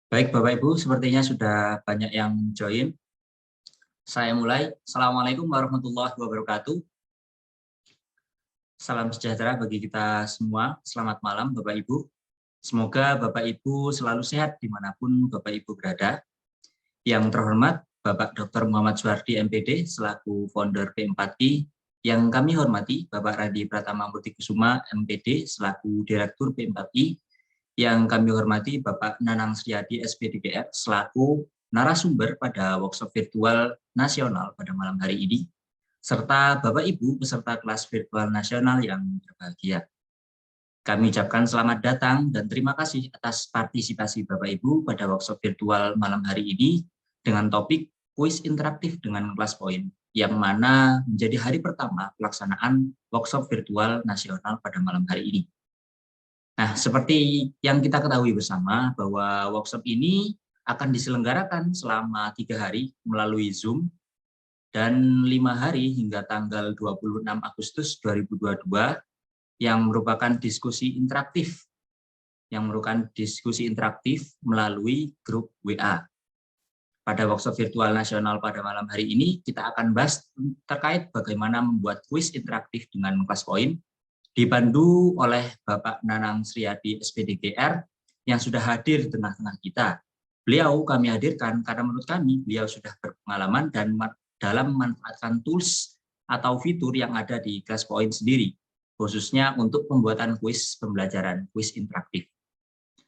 Baik, Bapak Ibu, sepertinya sudah banyak yang join. Saya mulai. Assalamualaikum warahmatullahi wabarakatuh. Salam sejahtera bagi kita semua. Selamat malam, Bapak Ibu. Semoga Bapak Ibu selalu sehat dimanapun Bapak Ibu berada. Yang terhormat, Bapak Dr. Muhammad Suhardi, MPD, selaku founder P4I. Yang kami hormati, Bapak Radi Pratama Murti Kusuma, MPD, selaku Direktur P4I. Yang kami hormati Bapak Nanang Sriadi, SPDPR, selaku narasumber pada workshop virtual nasional pada malam hari ini, serta Bapak Ibu peserta kelas virtual nasional yang berbahagia. Kami ucapkan selamat datang dan terima kasih atas partisipasi Bapak Ibu pada workshop virtual malam hari ini dengan topik kuis interaktif dengan kelas poin, yang mana menjadi hari pertama pelaksanaan workshop virtual nasional pada malam hari ini. Nah, seperti yang kita ketahui bersama bahwa workshop ini akan diselenggarakan selama 3 hari melalui Zoom dan 5 hari hingga tanggal 26 Agustus 2022 yang merupakan diskusi interaktif melalui grup WA. Pada workshop virtual nasional pada malam hari ini kita akan bahas terkait bagaimana membuat kuis interaktif dengan kelas poin, dipandu oleh Bapak Nanang Sriadi, SPDGR, yang sudah hadir di tengah-tengah kita. Beliau kami hadirkan karena menurut kami beliau sudah berpengalaman dan dalam memanfaatkan tools atau fitur yang ada di kelas poin sendiri, khususnya untuk pembuatan kuis pembelajaran, kuis interaktif.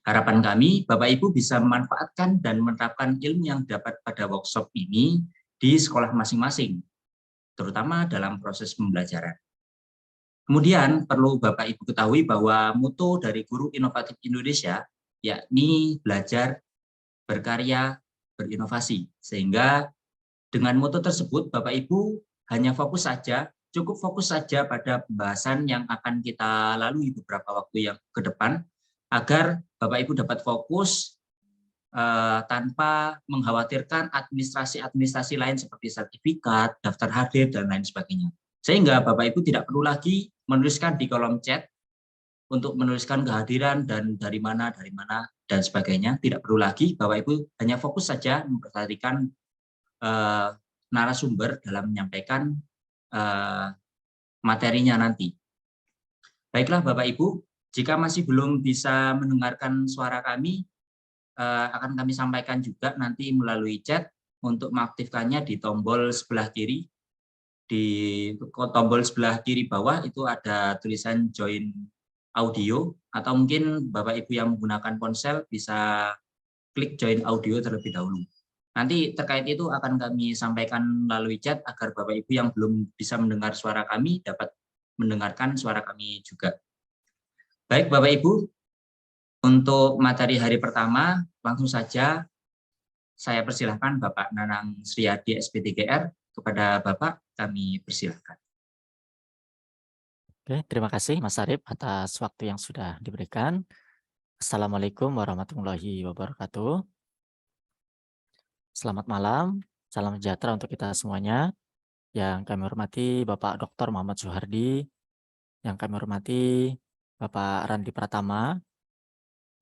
Harapan kami, Bapak Ibu bisa memanfaatkan dan menerapkan ilmu yang dapat pada workshop ini di sekolah masing-masing, terutama dalam proses pembelajaran. Kemudian perlu Bapak Ibu ketahui bahwa moto dari Guru Inovatif Indonesia yakni belajar, berkarya, berinovasi. Sehingga dengan moto tersebut Bapak Ibu hanya cukup fokus saja pada pembahasan yang akan kita lalui beberapa waktu yang ke depan agar Bapak Ibu dapat fokus tanpa mengkhawatirkan administrasi lain seperti sertifikat, daftar hadir, dan lain sebagainya. Sehingga Bapak Ibu tidak perlu lagi menuliskan di kolom chat untuk menuliskan kehadiran dan dari mana, dan sebagainya. Tidak perlu lagi, Bapak Ibu hanya fokus saja memperhatikan narasumber dalam menyampaikan materinya nanti. Baiklah Bapak Ibu, jika masih belum bisa mendengarkan suara kami, akan kami sampaikan juga nanti melalui chat. Untuk mengaktifkannya di tombol sebelah kiri. Di tombol sebelah kiri bawah itu ada tulisan join audio, atau mungkin Bapak Ibu yang menggunakan ponsel bisa klik join audio terlebih dahulu. Nanti terkait itu akan kami sampaikan melalui chat agar Bapak Ibu yang belum bisa mendengar suara kami dapat mendengarkan suara kami juga. Baik Bapak Ibu, untuk materi hari pertama langsung saja saya persilahkan Bapak Nanang Sriadi, SPDGR. Kepada Bapak kami persilahkan. Oke, terima kasih Mas Arif atas waktu yang sudah diberikan. Assalamualaikum warahmatullahi wabarakatuh. Selamat malam, salam sejahtera untuk kita semuanya. Yang kami hormati Bapak Dr. Muhammad Suhardi, yang kami hormati Bapak Randi Pratama,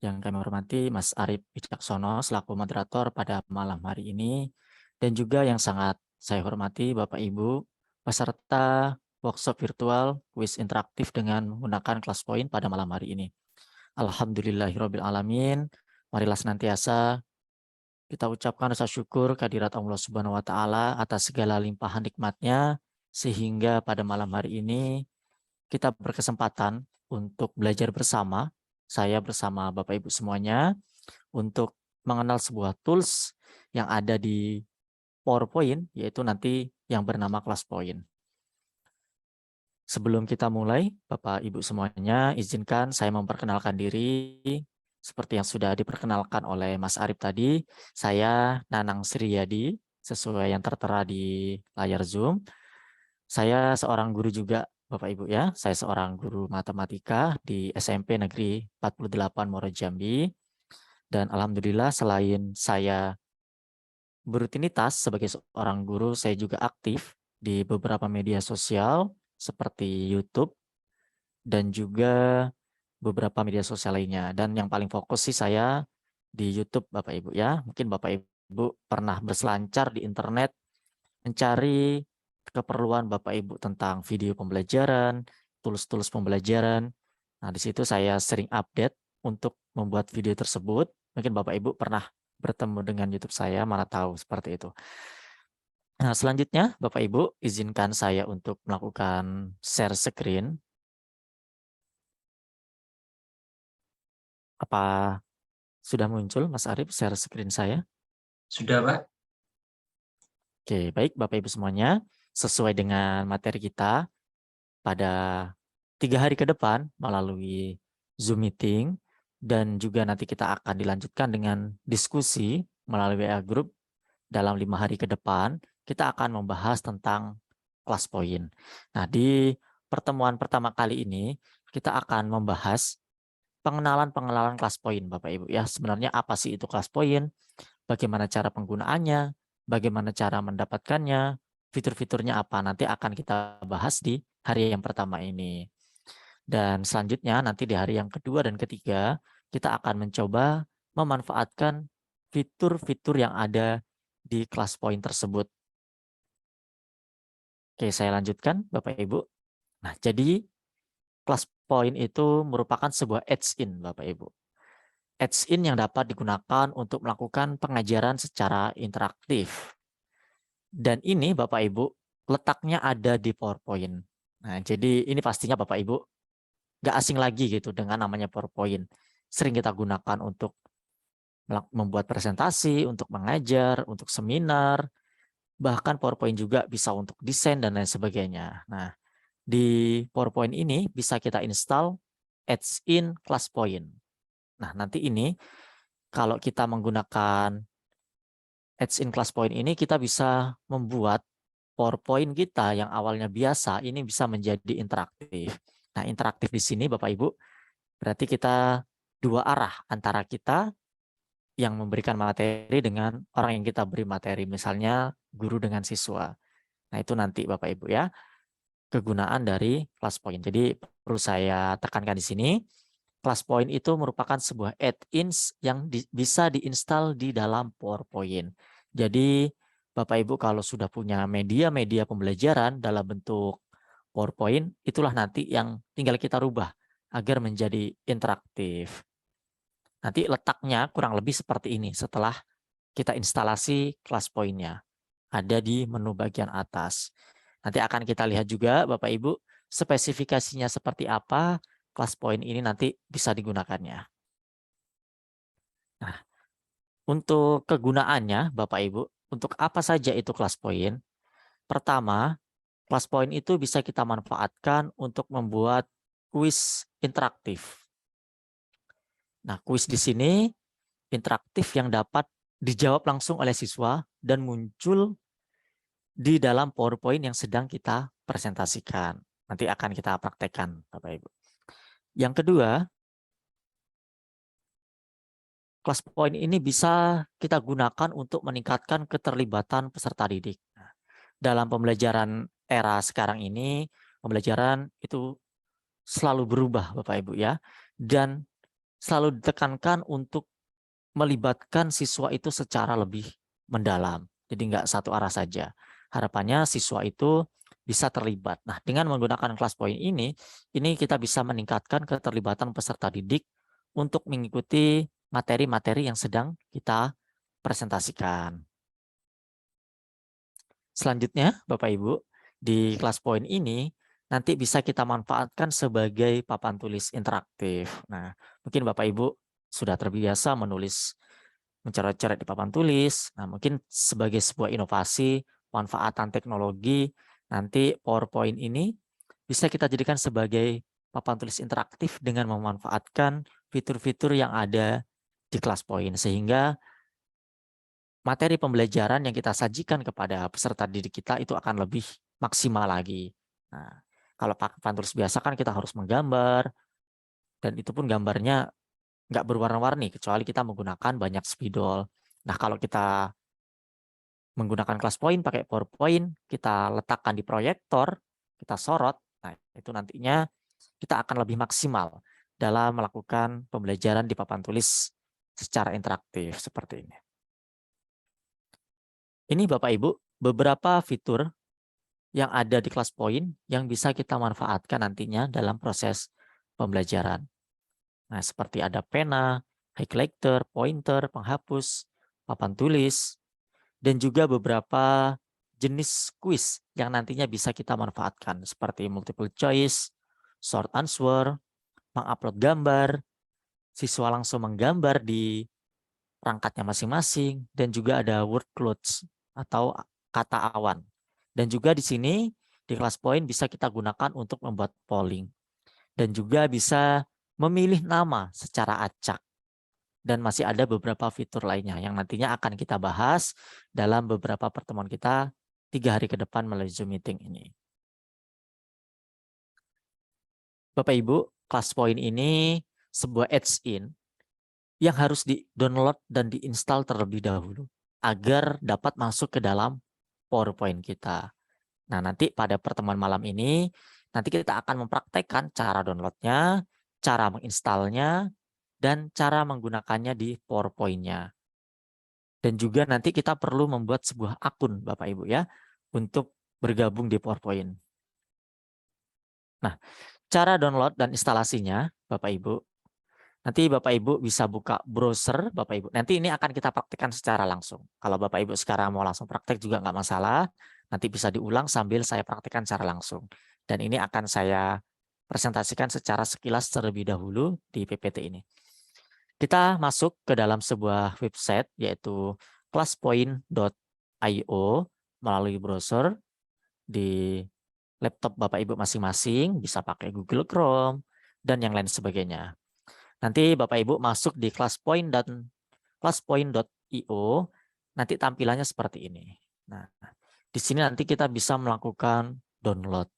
yang kami hormati Mas Arif Wicaksono selaku moderator pada malam hari ini, dan juga yang sangat saya hormati Bapak Ibu peserta workshop virtual kuis interaktif dengan menggunakan kelas poin pada malam hari ini. Alhamdulillahirabbil alamin. Marilah senantiasa kita ucapkan rasa syukur kehadirat Allah Subhanahu wa taala atas segala limpahan nikmatnya, sehingga pada malam hari ini kita berkesempatan untuk belajar bersama, saya bersama Bapak Ibu semuanya, untuk mengenal sebuah tools yang ada di PowerPoint, yaitu nanti yang bernama kelas poin. Sebelum kita mulai, Bapak Ibu semuanya, izinkan saya memperkenalkan diri. Seperti yang sudah diperkenalkan oleh Mas Arif tadi, saya Nanang Sriadi, sesuai yang tertera di layar Zoom. Saya seorang guru juga, Bapak Ibu ya. Saya seorang guru matematika di SMP Negeri 48 Muaro Jambi. Dan alhamdulillah selain saya berrutinitas sebagai seorang guru, saya juga aktif di beberapa media sosial seperti YouTube dan juga beberapa media sosial lainnya. Dan yang paling fokus sih saya di YouTube Bapak Ibu ya. Mungkin Bapak Ibu pernah berselancar di internet mencari keperluan Bapak Ibu tentang video pembelajaran, tools-tools pembelajaran. Nah, di situ saya sering update untuk membuat video tersebut. Mungkin Bapak Ibu pernah bertemu dengan YouTube saya, mana tahu seperti itu. Nah, selanjutnya Bapak Ibu izinkan saya untuk melakukan share screen. Apa sudah muncul Mas Arif share screen saya? Sudah, Pak? Oke, baik Bapak Ibu semuanya. Sesuai dengan materi kita pada 3 hari ke depan melalui Zoom meeting dan juga nanti kita akan dilanjutkan dengan diskusi melalui WA Group dalam 5 hari ke depan. Kita akan membahas tentang kelas poin. Nah, di pertemuan pertama kali ini kita akan membahas pengenalan kelas poin Bapak Ibu ya. Sebenarnya apa sih itu kelas poin? Bagaimana cara penggunaannya? Bagaimana cara mendapatkannya? Fitur-fiturnya apa? Nanti akan kita bahas di hari yang pertama ini. Dan selanjutnya nanti di hari yang kedua dan ketiga kita akan mencoba memanfaatkan fitur-fitur yang ada di kelas poin tersebut. Oke, saya lanjutkan Bapak Ibu. Nah, jadi kelas poin itu merupakan sebuah add-in Bapak Ibu. Add-in yang dapat digunakan untuk melakukan pengajaran secara interaktif. Dan ini Bapak Ibu letaknya ada di PowerPoint. Nah, jadi ini pastinya Bapak Ibu nggak asing lagi gitu dengan namanya PowerPoint. Sering kita gunakan untuk membuat presentasi, untuk mengajar, untuk seminar, bahkan PowerPoint juga bisa untuk desain dan lain sebagainya. Nah, di PowerPoint ini bisa kita install add-in ClassPoint. Nah, nanti ini kalau kita menggunakan add-in ClassPoint ini kita bisa membuat PowerPoint kita yang awalnya biasa ini bisa menjadi interaktif. Nah, interaktif di sini Bapak Ibu berarti kita dua arah antara kita yang memberikan materi dengan orang yang kita beri materi, misalnya guru dengan siswa. Nah, itu nanti Bapak Ibu ya, kegunaan dari ClassPoint. Jadi perlu saya tekankan di sini, ClassPoint itu merupakan sebuah add-ins yang bisa diinstal di dalam PowerPoint. Jadi Bapak Ibu kalau sudah punya media-media pembelajaran dalam bentuk PowerPoint, itulah nanti yang tinggal kita rubah agar menjadi interaktif. Nanti letaknya kurang lebih seperti ini setelah kita instalasi ClassPoint-nya. Ada di menu bagian atas. Nanti akan kita lihat juga Bapak Ibu spesifikasinya seperti apa ClassPoint ini nanti bisa digunakannya. Nah, untuk kegunaannya Bapak Ibu, untuk apa saja itu ClassPoint? Pertama, ClassPoint itu bisa kita manfaatkan untuk membuat kuis interaktif. Nah, kuis di sini interaktif yang dapat dijawab langsung oleh siswa dan muncul di dalam PowerPoint yang sedang kita presentasikan. Nanti akan kita praktekkan, Bapak Ibu. Yang kedua, ClassPoint ini bisa kita gunakan untuk meningkatkan keterlibatan peserta didik. Nah, dalam pembelajaran era sekarang ini, pembelajaran itu selalu berubah, Bapak Ibu ya, dan selalu ditekankan untuk melibatkan siswa itu secara lebih mendalam. Jadi nggak satu arah saja. Harapannya siswa itu bisa terlibat. Nah, dengan menggunakan ClassPoint ini kita bisa meningkatkan keterlibatan peserta didik untuk mengikuti materi-materi yang sedang kita presentasikan. Selanjutnya, Bapak Ibu, di ClassPoint ini nanti bisa kita manfaatkan sebagai papan tulis interaktif. Nah, mungkin Bapak Ibu sudah terbiasa menulis mencoret-coret di papan tulis. Nah, mungkin sebagai sebuah inovasi, manfaatan teknologi, nanti PowerPoint ini bisa kita jadikan sebagai papan tulis interaktif dengan memanfaatkan fitur-fitur yang ada di ClassPoint. Sehingga materi pembelajaran yang kita sajikan kepada peserta didik kita itu akan lebih maksimal lagi. Nah, kalau papan tulis biasa kan kita harus menggambar, dan itu pun gambarnya nggak berwarna-warni, kecuali kita menggunakan banyak spidol. Nah, kalau kita menggunakan ClassPoint pakai PowerPoint, kita letakkan di proyektor, kita sorot, nah itu nantinya kita akan lebih maksimal dalam melakukan pembelajaran di papan tulis secara interaktif seperti ini. Ini Bapak Ibu beberapa fitur yang ada di ClassPoint yang bisa kita manfaatkan nantinya dalam proses pembelajaran. Nah, seperti ada pena, highlighter, pointer, penghapus, papan tulis, dan juga beberapa jenis kuis yang nantinya bisa kita manfaatkan seperti multiple choice, short answer, mengupload gambar, siswa langsung menggambar di perangkatnya masing-masing, dan juga ada word clouds atau kata awan. Dan juga di sini di ClassPoint bisa kita gunakan untuk membuat polling dan juga bisa memilih nama secara acak. Dan masih ada beberapa fitur lainnya yang nantinya akan kita bahas dalam beberapa pertemuan kita 3 hari ke depan melalui Zoom meeting ini. Bapak Ibu, ClassPoint ini sebuah add-in yang harus di-download dan di-install terlebih dahulu agar dapat masuk ke dalam PowerPoint kita. Nah, nanti pada pertemuan malam ini, nanti kita akan mempraktekkan cara downloadnya, cara menginstalnya, dan cara menggunakannya di PowerPoint-nya. Dan juga nanti kita perlu membuat sebuah akun, Bapak Ibu ya, untuk bergabung di PowerPoint. Nah, cara download dan instalasinya, Bapak Ibu, nanti Bapak Ibu bisa buka browser, Bapak Ibu. Nanti ini akan kita praktekkan secara langsung. Kalau Bapak Ibu sekarang mau langsung praktek juga nggak masalah. Nanti bisa diulang sambil saya praktekkan secara langsung. Dan ini akan saya presentasikan secara sekilas terlebih dahulu di PPT ini. Kita masuk ke dalam sebuah website yaitu classpoint.io melalui browser di laptop Bapak Ibu masing-masing, bisa pakai Google Chrome dan yang lain sebagainya. Nanti Bapak Ibu masuk di ClassPoint dan classpoint.io, nanti tampilannya seperti ini. Nah, di sini nanti kita bisa melakukan download.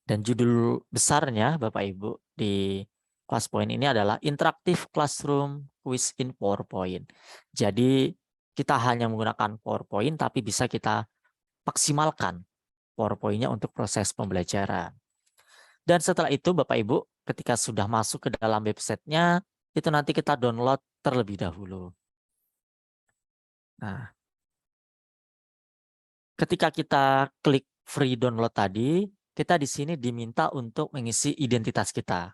Dan judul besarnya Bapak Ibu di ClassPoint ini adalah Interactive Classroom Quiz in PowerPoint. Jadi kita hanya menggunakan PowerPoint tapi bisa kita maksimalkan PowerPoint-nya untuk proses pembelajaran. Dan setelah itu Bapak Ibu ketika sudah masuk ke dalam websitenya, itu nanti kita download terlebih dahulu. Nah, ketika kita klik free download tadi, kita di sini diminta untuk mengisi identitas kita.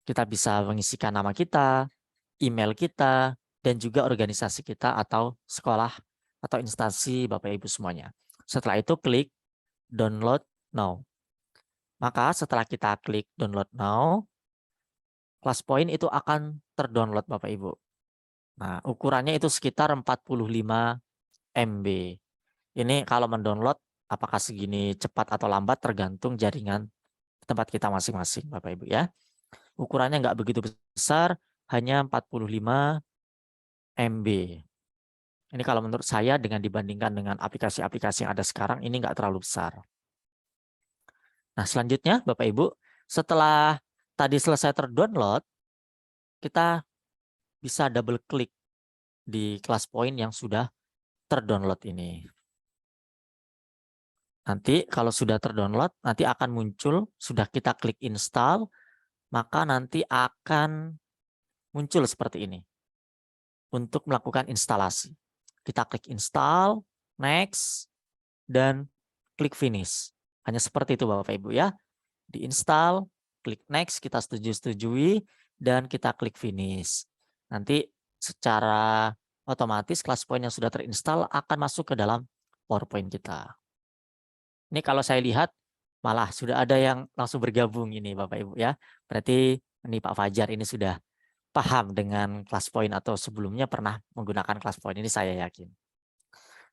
Kita bisa mengisikan nama kita, email kita, dan juga organisasi kita atau sekolah atau instansi Bapak Ibu semuanya. Setelah itu klik download now. Maka setelah kita klik download now, ClassPoint itu akan terdownload Bapak Ibu. Nah, ukurannya itu sekitar 45 MB. Ini kalau mendownload apakah segini cepat atau lambat tergantung jaringan tempat kita masing-masing Bapak Ibu ya. Ukurannya nggak begitu besar, hanya 45 MB. Ini kalau menurut saya dengan dibandingkan dengan aplikasi-aplikasi yang ada sekarang ini nggak terlalu besar. Nah, selanjutnya Bapak Ibu, setelah tadi selesai terdownload, kita bisa double klik di ClassPoint yang sudah terdownload ini. Nanti kalau sudah terdownload, nanti akan muncul, sudah kita klik install, maka nanti akan muncul seperti ini. Untuk melakukan instalasi. Kita klik install, next, dan klik finish. Hanya seperti itu Bapak Ibu ya. Diinstal, klik next, kita setujui, dan kita klik finish. Nanti secara otomatis ClassPoint yang sudah terinstall akan masuk ke dalam PowerPoint kita. Ini kalau saya lihat malah sudah ada yang langsung bergabung ini Bapak Ibu ya. Berarti ini Pak Fajar ini sudah paham dengan ClassPoint atau sebelumnya pernah menggunakan ClassPoint ini saya yakin.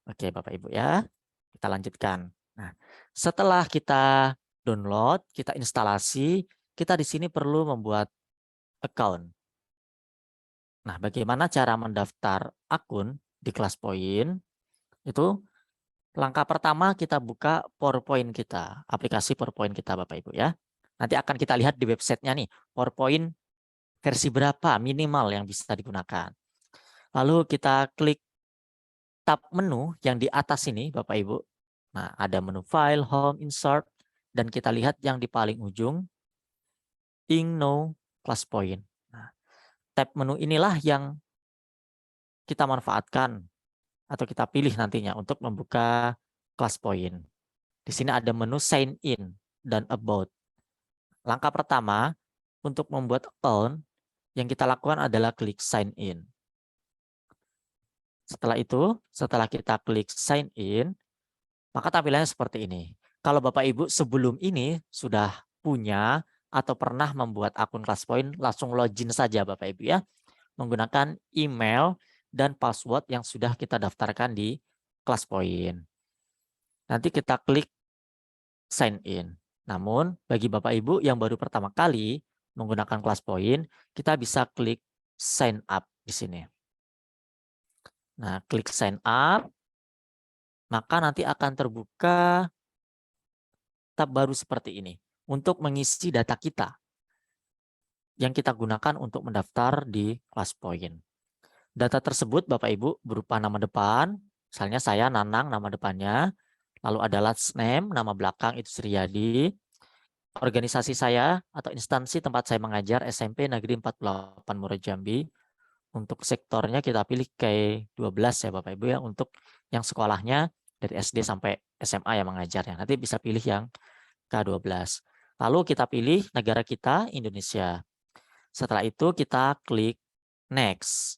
Oke Bapak Ibu ya, kita lanjutkan. Nah, setelah kita download, kita instalasi, kita di sini perlu membuat account. Nah, bagaimana cara mendaftar akun di ClassPoint? Itu langkah pertama kita buka PowerPoint kita, aplikasi PowerPoint kita Bapak Ibu ya. Nanti akan kita lihat di websitenya nih, PowerPoint versi berapa minimal yang bisa digunakan. Lalu kita klik tab menu yang di atas ini Bapak Ibu. Nah, ada menu file, home, insert, dan kita lihat yang di paling ujung, Ink No ClassPoint. Nah, tab menu inilah yang kita manfaatkan atau kita pilih nantinya untuk membuka kelas point. Di sini ada menu sign in dan about. Langkah pertama untuk membuat account yang kita lakukan adalah klik sign in. Setelah itu, setelah kita klik sign in, maka tampilannya seperti ini. Kalau Bapak Ibu sebelum ini sudah punya atau pernah membuat akun ClassPoint, langsung login saja Bapak Ibu ya, menggunakan email dan password yang sudah kita daftarkan di ClassPoint. Nanti kita klik sign in. Namun bagi Bapak Ibu yang baru pertama kali menggunakan ClassPoint, kita bisa klik sign up di sini. Nah, klik sign up, maka nanti akan terbuka tab baru seperti ini untuk mengisi data kita yang kita gunakan untuk mendaftar di ClassPoint. Data tersebut Bapak Ibu berupa nama depan, misalnya saya Nanang nama depannya, lalu ada last name, nama belakang itu Suryadi, organisasi saya atau instansi tempat saya mengajar SMP Negeri 48 Muaro Jambi. Untuk sektornya kita pilih K12 ya Bapak Ibu ya, untuk yang sekolahnya dari SD sampai SMA yang mengajarnya. Nanti bisa pilih yang K12. Lalu kita pilih negara kita Indonesia. Setelah itu kita klik next.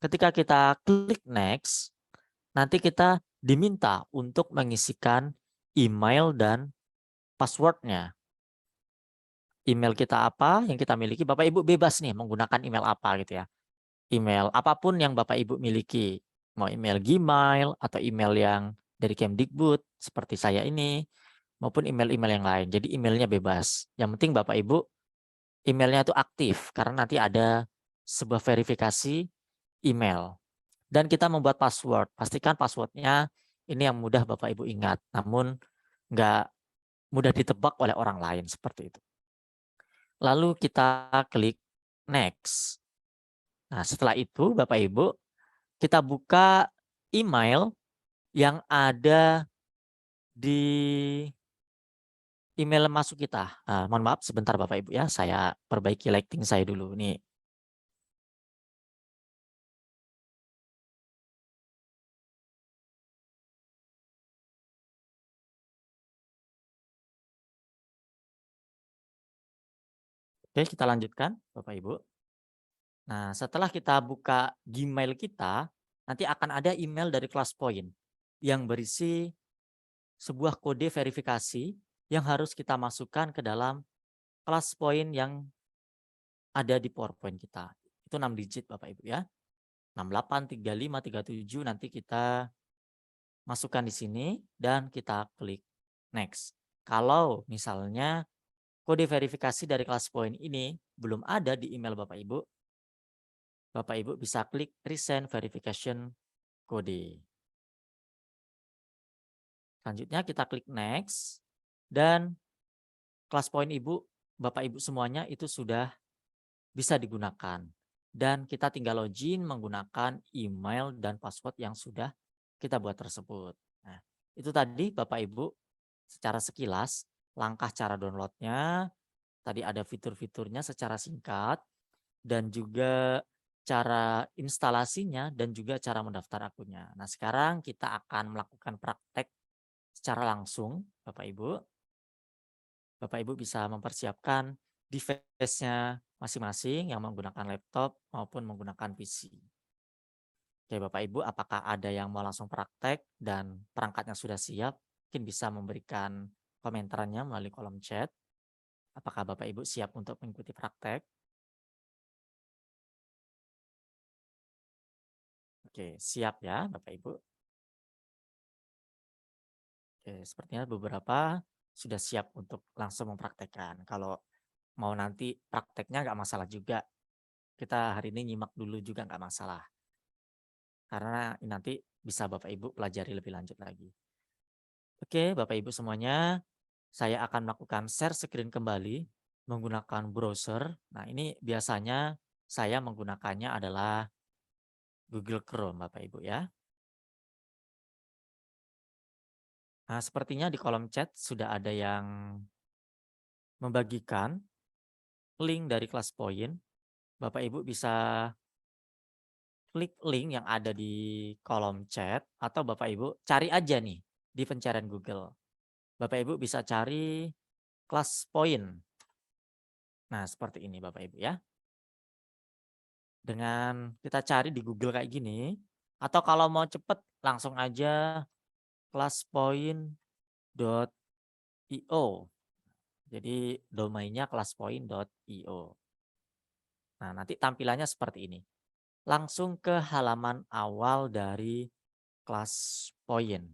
Ketika kita klik next, nanti kita diminta untuk mengisikan email dan passwordnya. Email kita apa yang kita miliki, Bapak Ibu bebas nih menggunakan email apa gitu ya. Email apapun yang Bapak Ibu miliki, mau email Gmail atau email yang dari Kemdikbud seperti saya ini, maupun email-email yang lain. Jadi emailnya bebas. Yang penting Bapak Ibu emailnya itu aktif karena nanti ada sebuah verifikasi email. Dan kita membuat password. Pastikan passwordnya ini yang mudah Bapak Ibu ingat, namun nggak mudah ditebak oleh orang lain seperti itu. Lalu kita klik next. Nah, setelah itu Bapak Ibu, kita buka email yang ada di email masuk kita. Mohon maaf sebentar Bapak Ibu ya, saya perbaiki lighting saya dulu nih. Oke, kita lanjutkan Bapak Ibu. Nah, setelah kita buka Gmail kita, nanti akan ada email dari ClassPoint yang berisi sebuah kode verifikasi yang harus kita masukkan ke dalam ClassPoint yang ada di PowerPoint kita. Itu 6 digit Bapak Ibu ya. 68, 35, 37 nanti kita masukkan di sini dan kita klik next. Kalau misalnya kode verifikasi dari ClassPoint ini belum ada di email Bapak Ibu bisa klik resend verification kode. Selanjutnya kita klik next dan ClassPoint Bapak Ibu semuanya itu sudah bisa digunakan. Dan kita tinggal login menggunakan email dan password yang sudah kita buat tersebut. Nah, itu tadi Bapak Ibu secara sekilas langkah cara downloadnya. Tadi ada fitur-fiturnya secara singkat dan juga cara instalasinya dan juga cara mendaftar akunnya. Nah, sekarang kita akan melakukan praktek secara langsung, Bapak Ibu. Bapak Ibu bisa mempersiapkan device-nya masing-masing yang menggunakan laptop maupun menggunakan PC. Oke, Bapak Ibu, apakah ada yang mau langsung praktek dan perangkatnya sudah siap? Mungkin bisa memberikan komentarnya melalui kolom chat. Apakah Bapak Ibu siap untuk mengikuti praktek? Oke, siap ya Bapak Ibu. Oke, sepertinya beberapa sudah siap untuk langsung mempraktekkan. Kalau mau nanti prakteknya nggak masalah juga. Kita hari ini nyimak dulu juga nggak masalah. Karena nanti bisa Bapak Ibu pelajari lebih lanjut lagi. Oke, Bapak Ibu semuanya, saya akan melakukan share screen kembali menggunakan browser. Nah, ini biasanya saya menggunakannya adalah Google Chrome, Bapak Ibu ya. Nah, sepertinya di kolom chat sudah ada yang membagikan link dari ClassPoint. Bapak Ibu bisa klik link yang ada di kolom chat atau Bapak Ibu cari aja nih di pencarian Google. Bapak Ibu bisa cari kelas poin. Nah, seperti ini Bapak Ibu ya. Dengan kita cari di Google kayak gini, atau kalau mau cepet langsung aja kelaspoin.io. Jadi domainnya kelaspoin.io. Nah, nanti tampilannya seperti ini. Langsung ke halaman awal dari kelas poin.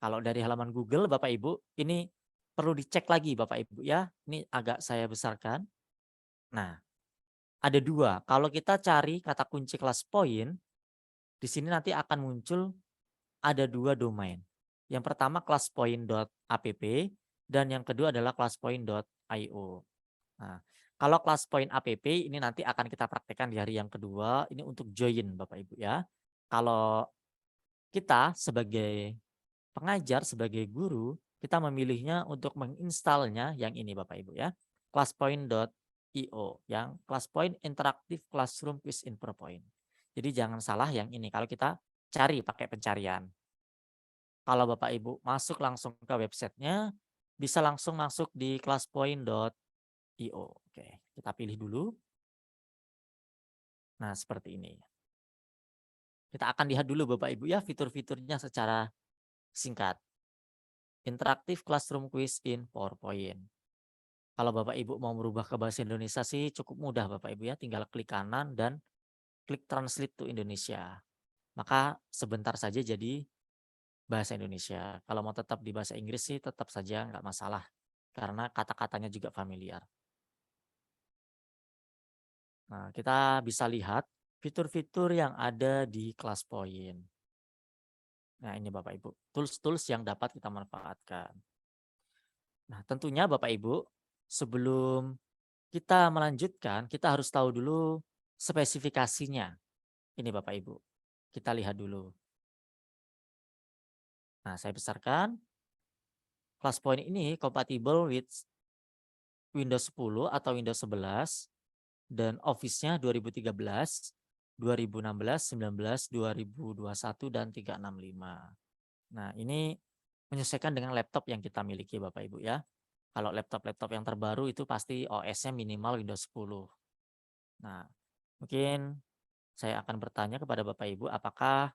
Kalau dari halaman Google Bapak Ibu, ini perlu dicek lagi Bapak Ibu ya. Ini agak saya besarkan. Nah, ada dua. Kalau kita cari kata kunci kelas poin, di sini nanti akan muncul ada dua domain. Yang pertama kelaspoin.app dan yang kedua adalah kelaspoin.io. Nah, kalau kelas poin app ini nanti akan kita praktekkan di hari yang kedua. Ini untuk join Bapak Ibu ya. Kalau kita sebagai pengajar, sebagai guru, kita memilihnya untuk menginstalnya yang ini Bapak Ibu ya. Classpoint.io yang Classpoint Interactive Classroom Quiz in PowerPoint. Jadi jangan salah yang ini kalau kita cari pakai pencarian. Kalau Bapak Ibu masuk langsung ke websitenya, bisa langsung masuk di classpoint.io. Oke, kita pilih dulu. Nah, seperti ini. Kita akan lihat dulu Bapak Ibu ya fitur-fiturnya secara singkat. Interaktif Classroom Quiz in PowerPoint. Kalau Bapak Ibu mau merubah ke bahasa Indonesia sih cukup mudah Bapak Ibu ya, tinggal klik kanan dan klik Translate to Indonesia. Maka sebentar saja jadi bahasa Indonesia. Kalau mau tetap di bahasa Inggris sih tetap saja nggak masalah, karena kata-katanya juga familiar. Nah, kita bisa lihat fitur-fitur yang ada di Classpoint. Nah, ini Bapak Ibu, tools-tools yang dapat kita manfaatkan. Nah, tentunya Bapak Ibu, sebelum kita melanjutkan, kita harus tahu dulu spesifikasinya. Ini Bapak Ibu, kita lihat dulu. Nah, saya besarkan. Classpoint ini compatible with Windows 10 atau Windows 11 dan Office-nya 2013, 2016, 19, 2021 dan 365. Nah, ini menyesuaikan dengan laptop yang kita miliki Bapak Ibu ya. Kalau laptop-laptop yang terbaru itu pasti OS-nya minimal Windows 10. Nah, mungkin saya akan bertanya kepada Bapak Ibu apakah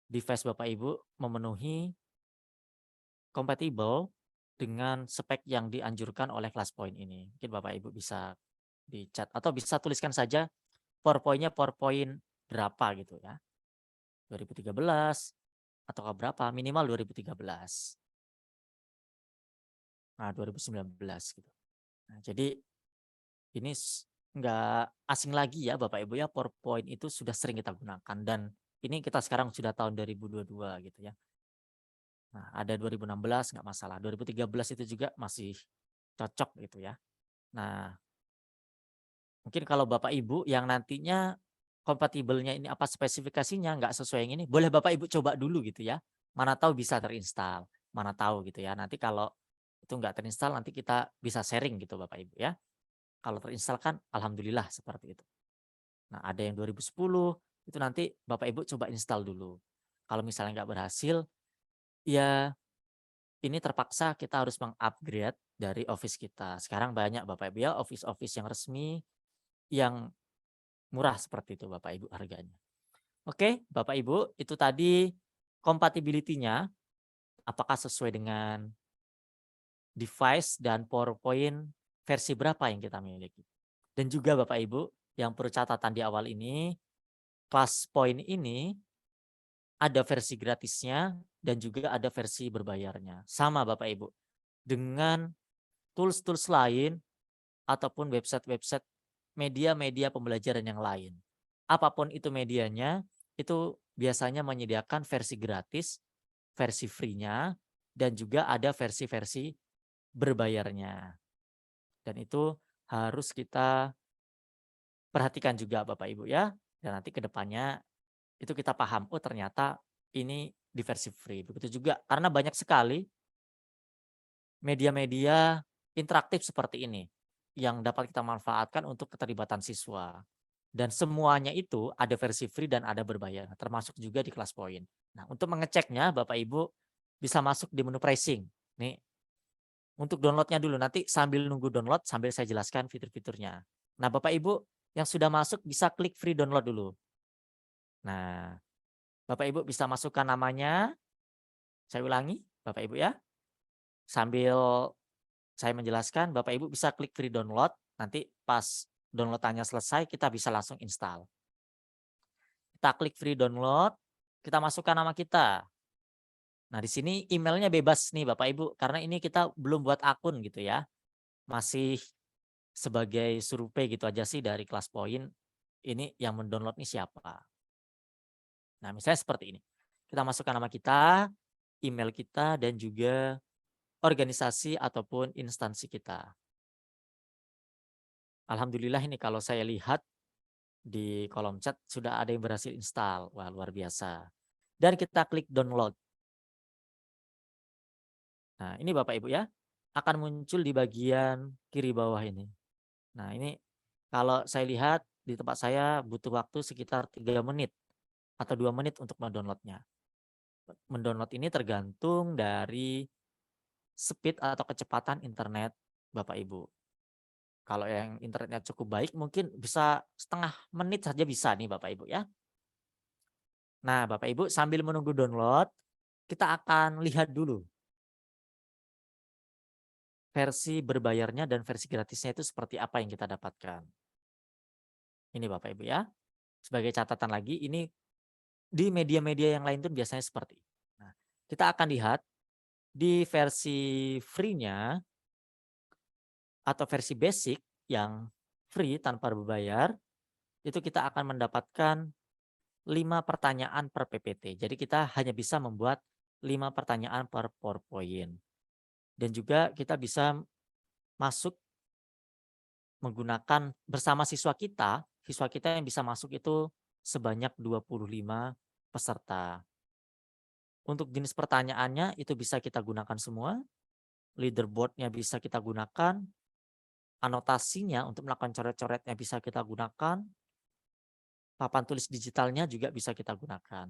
device Bapak Ibu memenuhi kompatibel dengan spek yang dianjurkan oleh ClassPoint ini. Mungkin Bapak Ibu bisa di chat atau bisa tuliskan saja PowerPoint-nya PowerPoint berapa gitu ya. 2013 atau berapa? Minimal 2013. Nah, 2019 gitu. Nah, jadi ini nggak asing lagi ya Bapak Ibu ya, PowerPoint itu sudah sering kita gunakan dan ini kita sekarang sudah tahun 2022 gitu ya. Nah, ada 2016 nggak masalah, 2013 itu juga masih cocok gitu ya. Nah, mungkin kalau Bapak Ibu yang nantinya kompatibelnya ini apa spesifikasinya nggak sesuai yang ini, boleh Bapak Ibu coba dulu gitu ya. Mana tahu bisa terinstall, mana tahu gitu ya. Nanti kalau itu nggak terinstall nanti kita bisa sharing gitu Bapak Ibu ya. Kalau terinstall kan alhamdulillah seperti itu. Nah, ada yang 2010 itu nanti Bapak Ibu coba install dulu. Kalau misalnya nggak berhasil, ya ini terpaksa kita harus mengupgrade dari Office kita. Sekarang banyak Bapak Ibu ya Office-Office yang resmi yang murah seperti itu Bapak Ibu harganya. Oke, Bapak Ibu, itu tadi compatibility-nya apakah sesuai dengan device dan PowerPoint versi berapa yang kita miliki. Dan juga Bapak Ibu, yang perlu catatan di awal ini, ClassPoint ini ada versi gratisnya dan juga ada versi berbayarnya. Sama Bapak Ibu, dengan tools-tools lain ataupun website-website media-media pembelajaran yang lain. Apapun itu medianya, itu biasanya menyediakan versi gratis, versi free-nya, dan juga ada versi-versi berbayarnya. Dan itu harus kita perhatikan juga Bapak Ibu ya. Dan nanti ke depannya itu kita paham, oh ternyata ini di versi free. Begitu juga karena banyak sekali media-media interaktif seperti ini yang dapat kita manfaatkan untuk keterlibatan siswa. Dan semuanya itu ada versi free dan ada berbayar, termasuk juga di kelas poin. Nah, untuk mengeceknya Bapak Ibu bisa masuk di menu pricing. Nih, untuk downloadnya dulu, nanti sambil nunggu download sambil saya jelaskan fitur-fiturnya. Nah, Bapak Ibu yang sudah masuk bisa klik free download dulu. Nah, Bapak Ibu bisa masukkan namanya, saya ulangi Bapak Ibu ya. Sambil saya menjelaskan, Bapak Ibu bisa klik free download, nanti pas downloadannya selesai kita bisa langsung install. Kita klik free download, kita masukkan nama kita. Nah, di sini emailnya bebas nih Bapak Ibu, karena ini kita belum buat akun gitu ya. Masih sebagai survei gitu aja sih dari kelas poin, ini yang mendownload nih siapa. Nah, misalnya seperti ini. Kita masukkan nama kita, email kita, dan juga organisasi ataupun instansi kita. Alhamdulillah ini kalau saya lihat di kolom chat sudah ada yang berhasil install. Wah, luar biasa. Dan kita klik download. Nah, ini Bapak Ibu ya, akan muncul di bagian kiri bawah ini. Nah, ini kalau saya lihat di tempat saya butuh waktu sekitar 3 menit atau 2 menit untuk mendownloadnya. Mendownload ini tergantung dari speed atau kecepatan internet Bapak Ibu. Kalau yang internetnya cukup baik mungkin bisa setengah menit saja bisa nih Bapak Ibu ya. Nah, Bapak Ibu sambil menunggu download, kita akan lihat dulu versi berbayarnya dan versi gratisnya itu seperti apa yang kita dapatkan. Ini Bapak Ibu ya. Sebagai catatan lagi, ini di media-media yang lain tuh biasanya seperti ini. Nah, kita akan lihat di versi free-nya atau versi basic yang free tanpa berbayar, itu kita akan mendapatkan 5 pertanyaan per PPT. Jadi kita hanya bisa membuat 5 pertanyaan per PowerPoint. Dan juga kita bisa masuk menggunakan bersama siswa kita yang bisa masuk itu sebanyak 25 peserta. Untuk jenis pertanyaannya itu bisa kita gunakan semua, leaderboard-nya bisa kita gunakan, anotasinya untuk melakukan coret-coretnya bisa kita gunakan, papan tulis digitalnya juga bisa kita gunakan.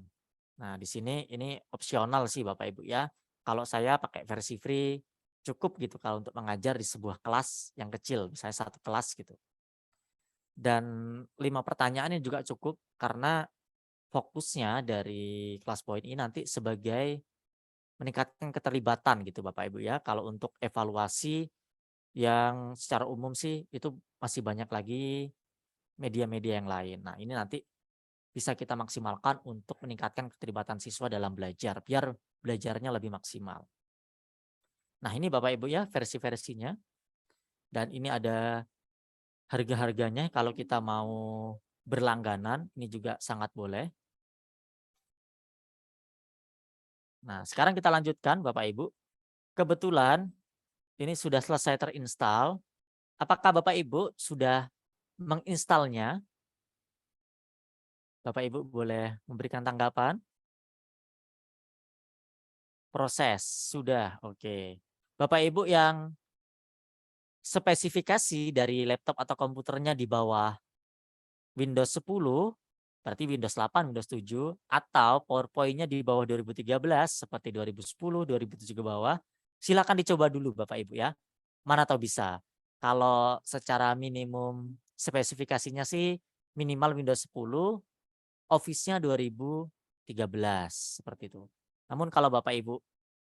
Nah, di sini ini opsional sih Bapak Ibu ya. Kalau saya pakai versi free cukup gitu kalau untuk mengajar di sebuah kelas yang kecil, misalnya satu kelas gitu. Dan 5 pertanyaannya juga cukup karena fokusnya dari kelas poin ini nanti sebagai meningkatkan keterlibatan gitu Bapak Ibu ya. Kalau untuk evaluasi yang secara umum sih itu masih banyak lagi media-media yang lain. Nah, ini nanti bisa kita maksimalkan untuk meningkatkan keterlibatan siswa dalam belajar biar belajarnya lebih maksimal. Nah, ini Bapak Ibu ya versi-versinya. Dan ini ada harga-harganya kalau kita mau berlangganan ini juga sangat boleh. Nah, sekarang kita lanjutkan Bapak Ibu. Kebetulan ini sudah selesai terinstall. Apakah Bapak Ibu sudah menginstalnya? Bapak Ibu boleh memberikan tanggapan? Proses, sudah, oke. Bapak Ibu yang spesifikasi dari laptop atau komputernya di bawah Windows 10, berarti Windows 8, Windows 7, atau PowerPoint-nya di bawah 2013, seperti 2010, 2007 ke bawah, silakan dicoba dulu Bapak Ibu ya. Mana tahu bisa. Kalau secara minimum spesifikasinya sih minimal Windows 10, Office-nya 2013, seperti itu. Namun kalau Bapak Ibu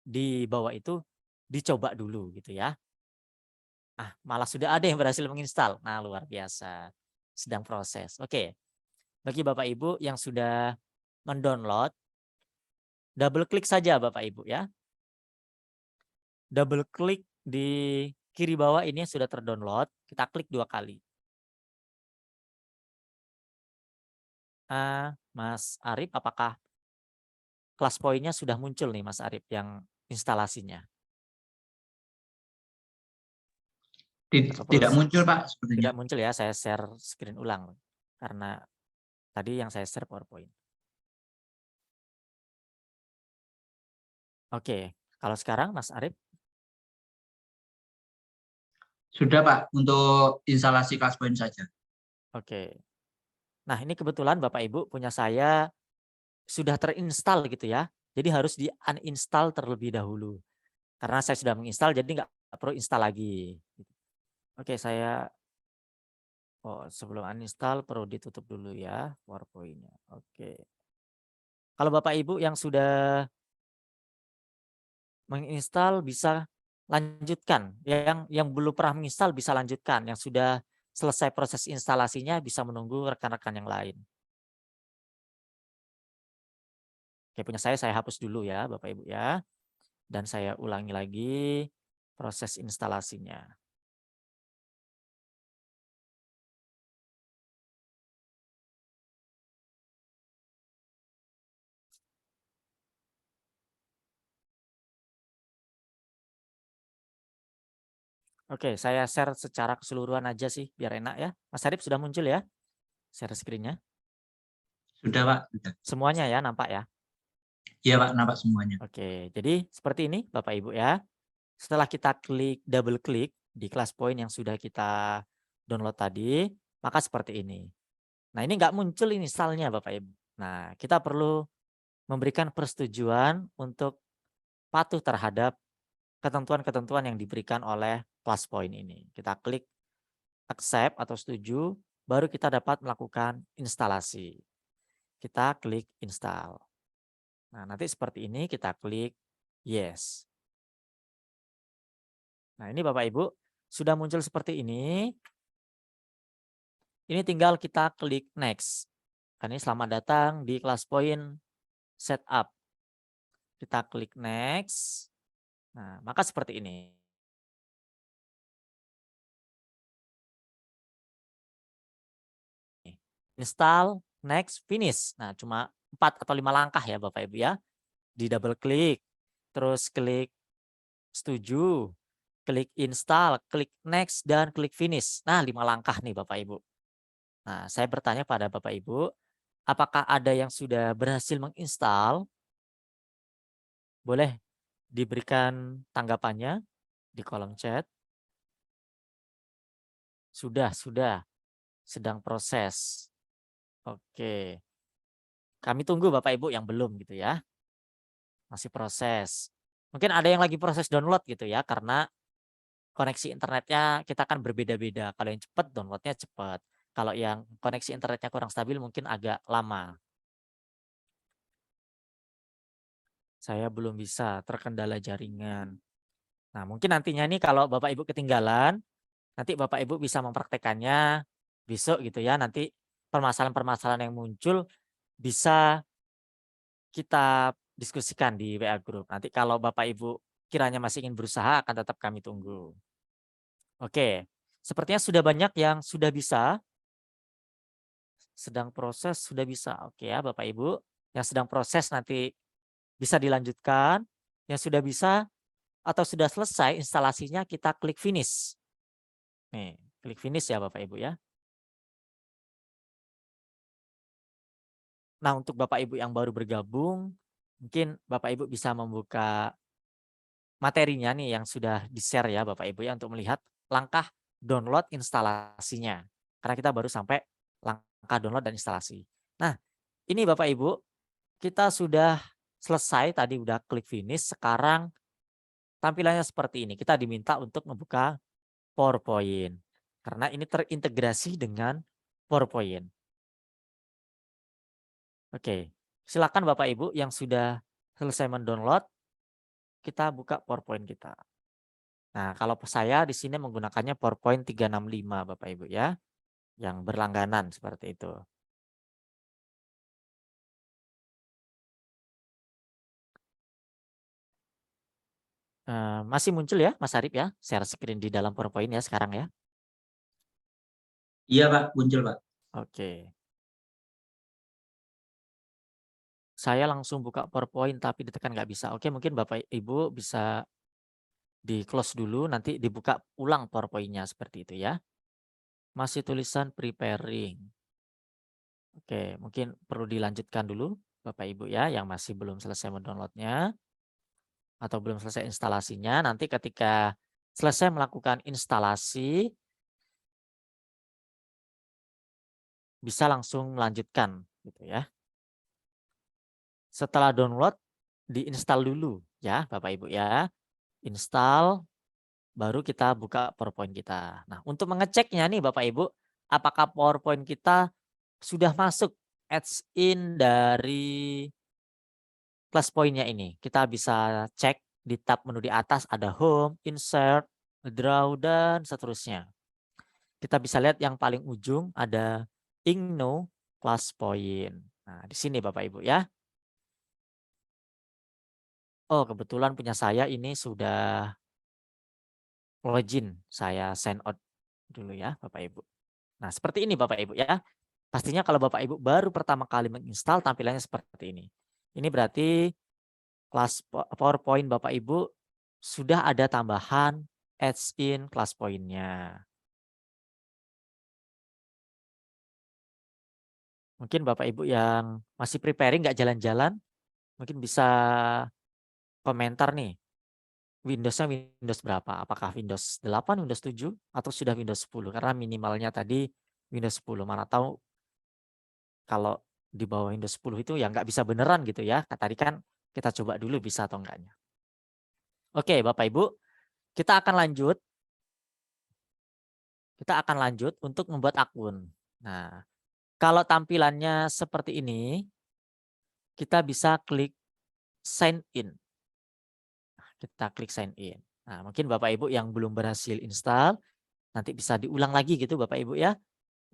di bawah itu dicoba dulu gitu ya. Ah, malah sudah ada yang berhasil menginstal. Nah, luar biasa. Sedang proses. Oke. Bagi Bapak Ibu yang sudah mendownload, double klik saja Bapak Ibu ya. Double klik di kiri bawah ini sudah terdownload, kita klik 2 kali. Mas Arif, apakah kelas poinnya sudah muncul nih Mas Arif yang instalasinya? Atau perlu Tidak muncul Pak sepertinya. tidak muncul ya, saya share screen ulang. Karena tadi yang saya share PowerPoint. Oke, kalau sekarang Mas Arif? Sudah Pak, untuk instalasi kelas poin saja. Oke. Nah, ini kebetulan Bapak Ibu punya saya sudah terinstall gitu ya. Jadi harus di-uninstall terlebih dahulu. Karena saya sudah menginstal jadi nggak perlu install lagi. Oke, sebelum uninstall perlu ditutup dulu ya PowerPoint-nya. Oke. Kalau Bapak Ibu yang sudah menginstal bisa lanjutkan, yang belum pernah menginstal bisa lanjutkan, yang sudah selesai proses instalasinya bisa menunggu rekan-rekan yang lain. Oke, punya saya hapus dulu ya Bapak Ibu ya, dan saya ulangi lagi proses instalasinya. Oke, saya share secara keseluruhan aja sih biar enak ya. Mas Arif sudah muncul ya share screen-nya? Sudah Pak, sudah. Semuanya ya nampak ya? Iya Pak, nampak semuanya. Oke, jadi seperti ini Bapak Ibu ya. Setelah kita double klik di kelas point yang sudah kita download tadi, maka seperti ini. Nah, ini nggak muncul ini install-nya Bapak Ibu. Nah, kita perlu memberikan persetujuan untuk patuh terhadap ketentuan-ketentuan yang diberikan oleh kelas point ini. Kita klik accept atau setuju, baru kita dapat melakukan instalasi. Kita klik install. Nah, nanti seperti ini kita klik yes. Nah, ini Bapak Ibu sudah muncul seperti ini. Ini tinggal kita klik next. Ini selamat datang di kelas point setup. Kita klik next. Nah, maka seperti ini. Install, next, finish. Nah, cuma 4 atau 5 langkah ya Bapak Ibu ya. Di double klik, terus klik setuju, klik install, klik next, dan klik finish. Nah, 5 langkah nih Bapak Ibu. Nah, saya bertanya pada Bapak Ibu, apakah ada yang sudah berhasil menginstal? Boleh diberikan tanggapannya di kolom chat. Sudah, sedang proses. Oke. Kami tunggu Bapak Ibu yang belum gitu ya. Masih proses. Mungkin ada yang lagi proses download gitu ya, karena koneksi internetnya kita kan berbeda-beda. Kalau yang cepat downloadnya cepat. Kalau yang koneksi internetnya kurang stabil mungkin agak lama. Saya belum bisa, terkendala jaringan. Nah, mungkin nantinya nih kalau Bapak Ibu ketinggalan, nanti Bapak Ibu bisa mempraktekannya besok gitu ya. Nanti permasalahan-permasalahan yang muncul bisa kita diskusikan di WA Group. Nanti kalau Bapak Ibu kiranya masih ingin berusaha akan tetap kami tunggu. Oke, sepertinya sudah banyak yang sudah bisa, sedang proses sudah bisa. Oke ya Bapak Ibu, yang sedang proses nanti bisa dilanjutkan, yang sudah bisa atau sudah selesai instalasinya kita klik finish. Nih, klik finish ya Bapak Ibu ya. Nah, untuk Bapak Ibu yang baru bergabung, mungkin Bapak Ibu bisa membuka materinya nih yang sudah di-share ya Bapak Ibu ya untuk melihat langkah download instalasinya. Karena kita baru sampai langkah download dan instalasi. Nah, ini Bapak Ibu, kita sudah selesai tadi udah klik finish, sekarang tampilannya seperti ini. Kita diminta untuk membuka PowerPoint. Karena ini terintegrasi dengan PowerPoint. Oke, silakan Bapak Ibu yang sudah selesai mendownload, kita buka PowerPoint kita. Nah, kalau saya di sini menggunakannya PowerPoint 365 Bapak Ibu ya, yang berlangganan seperti itu. Masih muncul ya Mas Arif ya, share screen di dalam PowerPoint ya sekarang ya? Iya Pak, muncul Pak. Oke. Saya langsung buka PowerPoint tapi ditekan nggak bisa. Oke, mungkin Bapak Ibu bisa di-close dulu, nanti dibuka ulang PowerPoint-nya seperti itu ya. Masih tulisan preparing. Oke, mungkin perlu dilanjutkan dulu Bapak Ibu ya yang masih belum selesai mendownloadnya atau belum selesai instalasinya. Nanti ketika selesai melakukan instalasi, bisa langsung melanjutkan gitu ya. Setelah download, diinstal dulu ya Bapak Ibu ya. Install, baru kita buka PowerPoint kita. Nah, untuk mengeceknya nih Bapak Ibu, apakah PowerPoint kita sudah masuk adds in dari plus poinnya ini. Kita bisa cek di tab menu di atas ada home, insert, draw, dan seterusnya. Kita bisa lihat yang paling ujung ada Ingno plus point. Nah, di sini Bapak Ibu ya. Oh, kebetulan punya saya ini sudah login. Saya sign out dulu ya Bapak Ibu. Nah, seperti ini Bapak Ibu ya. Pastinya kalau Bapak Ibu baru pertama kali menginstal tampilannya seperti ini. Ini berarti kelas PowerPoint Bapak Ibu sudah ada tambahan adds in kelas poinnya. Mungkin Bapak Ibu yang masih preparing nggak jalan-jalan, mungkin bisa komentar nih, Windows-nya Windows berapa? Apakah Windows 8, Windows 7, atau sudah Windows 10? Karena minimalnya tadi Windows 10. Mana tahu kalau di bawah Windows 10 itu ya nggak bisa beneran gitu ya. Tadi kan kita coba dulu bisa atau enggaknya. Oke Bapak Ibu, kita akan lanjut. Kita akan lanjut untuk membuat akun. Nah, kalau tampilannya seperti ini, kita bisa klik sign in. Kita klik sign in. Nah, mungkin Bapak Ibu yang belum berhasil install, nanti bisa diulang lagi gitu Bapak Ibu ya,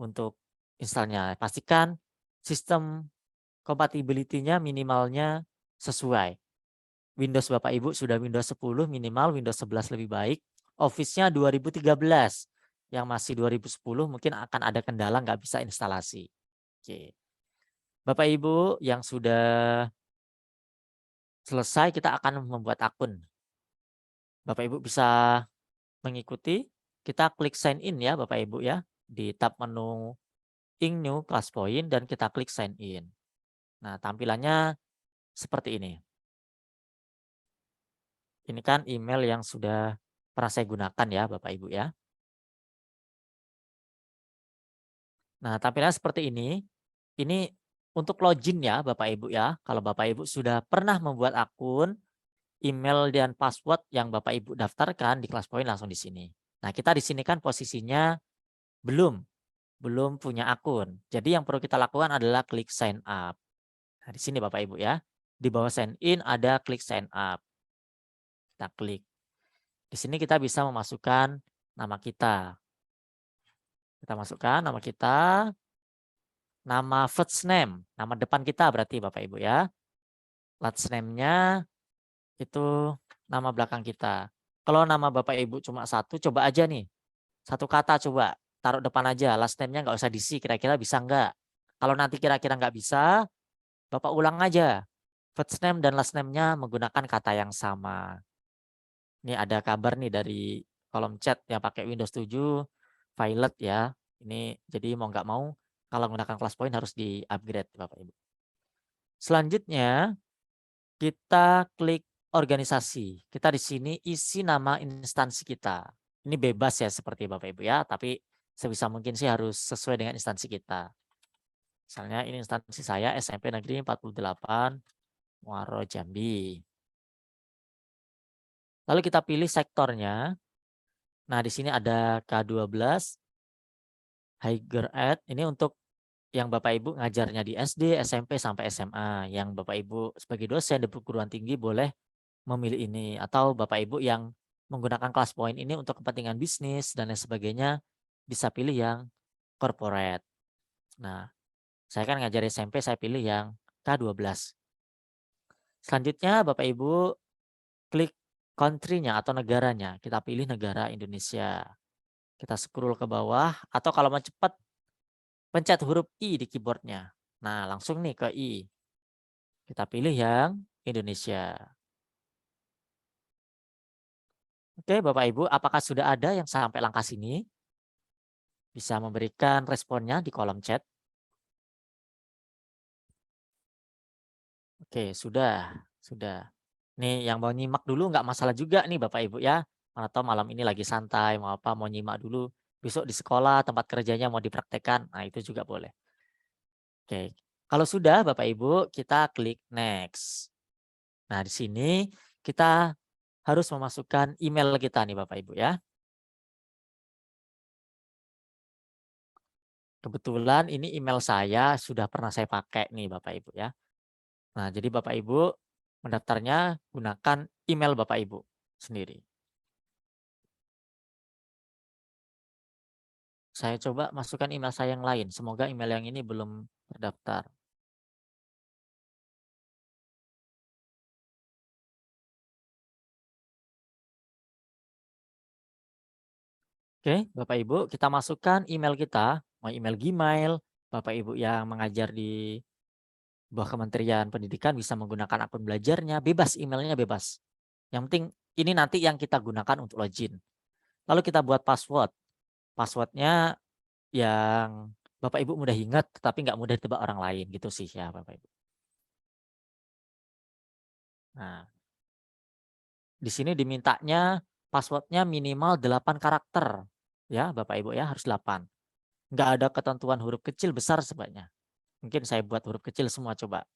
untuk installnya. Pastikan sistem compatibility-nya minimalnya sesuai. Windows Bapak Ibu sudah Windows 10 minimal, Windows 11 lebih baik. Office-nya 2013. Yang masih 2010 mungkin akan ada kendala nggak bisa instalasi. Oke. Bapak Ibu yang sudah selesai, kita akan membuat akun. Bapak Ibu bisa mengikuti, kita klik sign in ya Bapak Ibu ya, di tab menu Ink New Class Point dan kita klik sign in. Nah, tampilannya seperti ini. Ini kan email yang sudah pernah saya gunakan ya Bapak Ibu ya. Nah, tampilannya seperti ini. Ini untuk login ya Bapak Ibu ya. Kalau Bapak Ibu sudah pernah membuat akun, email dan password yang Bapak Ibu daftarkan di Class Point langsung di sini. Nah, kita di sini kan posisinya belum punya akun. Jadi yang perlu kita lakukan adalah klik sign up. Nah, di sini Bapak Ibu ya. Di bawah sign in ada klik sign up. Kita klik. Di sini kita bisa memasukkan nama kita. Kita masukkan nama kita, nama first name, nama depan kita berarti Bapak Ibu ya. Last name-nya itu nama belakang kita. Kalau nama Bapak Ibu cuma satu, coba aja nih. Satu kata coba, taruh depan aja. Last name-nya nggak usah diisi, kira-kira bisa nggak? Kalau nanti kira-kira nggak bisa, Bapak ulang aja. First name dan last name-nya menggunakan kata yang sama. Ini ada kabar nih dari kolom chat yang pakai Windows 7, Violet ya. Ini jadi mau nggak mau, kalau menggunakan Class Point harus di-upgrade Bapak Ibu. Selanjutnya, kita klik organisasi. Kita di sini isi nama instansi kita. Ini bebas ya seperti Bapak Ibu ya, tapi sebisa mungkin sih harus sesuai dengan instansi kita. Misalnya ini instansi saya SMP Negeri 48 Muaro Jambi. Lalu kita pilih sektornya. Nah, di sini ada K12 Higher Ed. Ini untuk yang Bapak Ibu ngajarnya di SD, SMP sampai SMA. Yang Bapak Ibu sebagai dosen di perguruan tinggi boleh memilih ini, atau Bapak Ibu yang menggunakan kelas point ini untuk kepentingan bisnis dan lain sebagainya bisa pilih yang corporate. Nah, saya kan ngajar SMP, saya pilih yang K12. Selanjutnya Bapak Ibu klik country-nya atau negaranya. Kita pilih negara Indonesia. Kita scroll ke bawah, atau kalau mau cepat pencet huruf I di keyboardnya. Nah, langsung nih ke I. Kita pilih yang Indonesia. Oke, Bapak Ibu, apakah sudah ada yang sampai langkah sini? Bisa memberikan responnya di kolom chat. Oke, sudah. Nih yang mau nyimak dulu nggak masalah juga nih Bapak Ibu ya. Atau malam ini lagi santai, mau apa, mau nyimak dulu. Besok di sekolah, tempat kerjanya mau dipraktekkan, nah itu juga boleh. Oke, kalau sudah Bapak Ibu, kita klik next. Nah, di sini kita harus memasukkan email kita nih Bapak Ibu ya. Kebetulan ini email saya sudah pernah saya pakai nih Bapak Ibu ya. Nah, jadi Bapak Ibu mendaftarnya gunakan email Bapak Ibu sendiri. Saya coba masukkan email saya yang lain. Semoga email yang ini belum terdaftar. Oke, Bapak Ibu, kita masukkan email kita, mau email Gmail, Bapak Ibu yang mengajar di buah Kementerian Pendidikan bisa menggunakan akun belajarnya, bebas emailnya bebas. Yang penting ini nanti yang kita gunakan untuk login. Lalu kita buat password. Passwordnya yang Bapak Ibu mudah ingat, tetapi nggak mudah ditebak orang lain gitu sih ya Bapak Ibu. Nah, di sini dimintanya passwordnya minimal 8 karakter. Ya Bapak Ibu ya, harus 8. Nggak ada ketentuan huruf kecil besar sebanyak. Mungkin saya buat huruf kecil semua coba.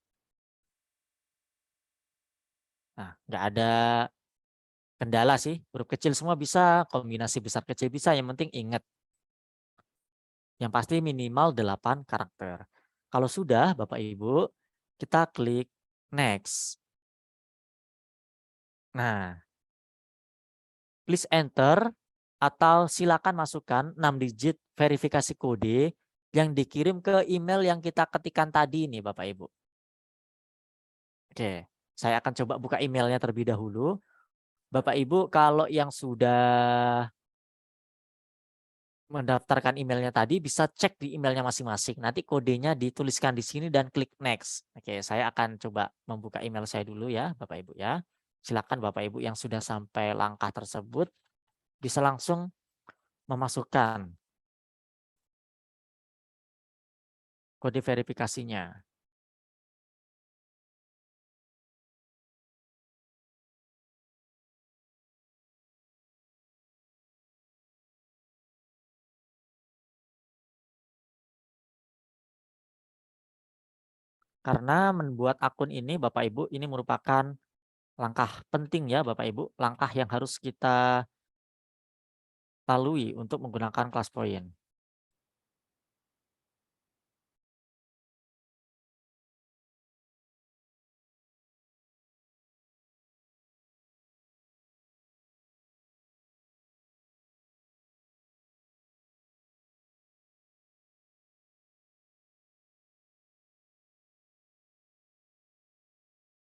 Nah, nggak ada kendala sih, huruf kecil semua bisa, kombinasi besar kecil bisa, yang penting ingat. Yang pasti minimal 8 karakter. Kalau sudah Bapak Ibu, kita klik next. Nah, please enter atau silakan masukkan 6 digit verifikasi kode yang dikirim ke email yang kita ketikkan tadi nih Bapak Ibu. Oke, saya akan coba buka emailnya terlebih dahulu. Bapak Ibu kalau yang sudah mendaftarkan emailnya tadi bisa cek di emailnya masing-masing. Nanti kodenya dituliskan di sini dan klik next. Oke, saya akan coba membuka email saya dulu ya, Bapak Ibu ya. Silakan Bapak Ibu yang sudah sampai langkah tersebut bisa langsung memasukkan kode verifikasinya. Karena membuat akun ini Bapak Ibu ini merupakan langkah penting ya Bapak Ibu, langkah yang harus kita lalui untuk menggunakan kelas point.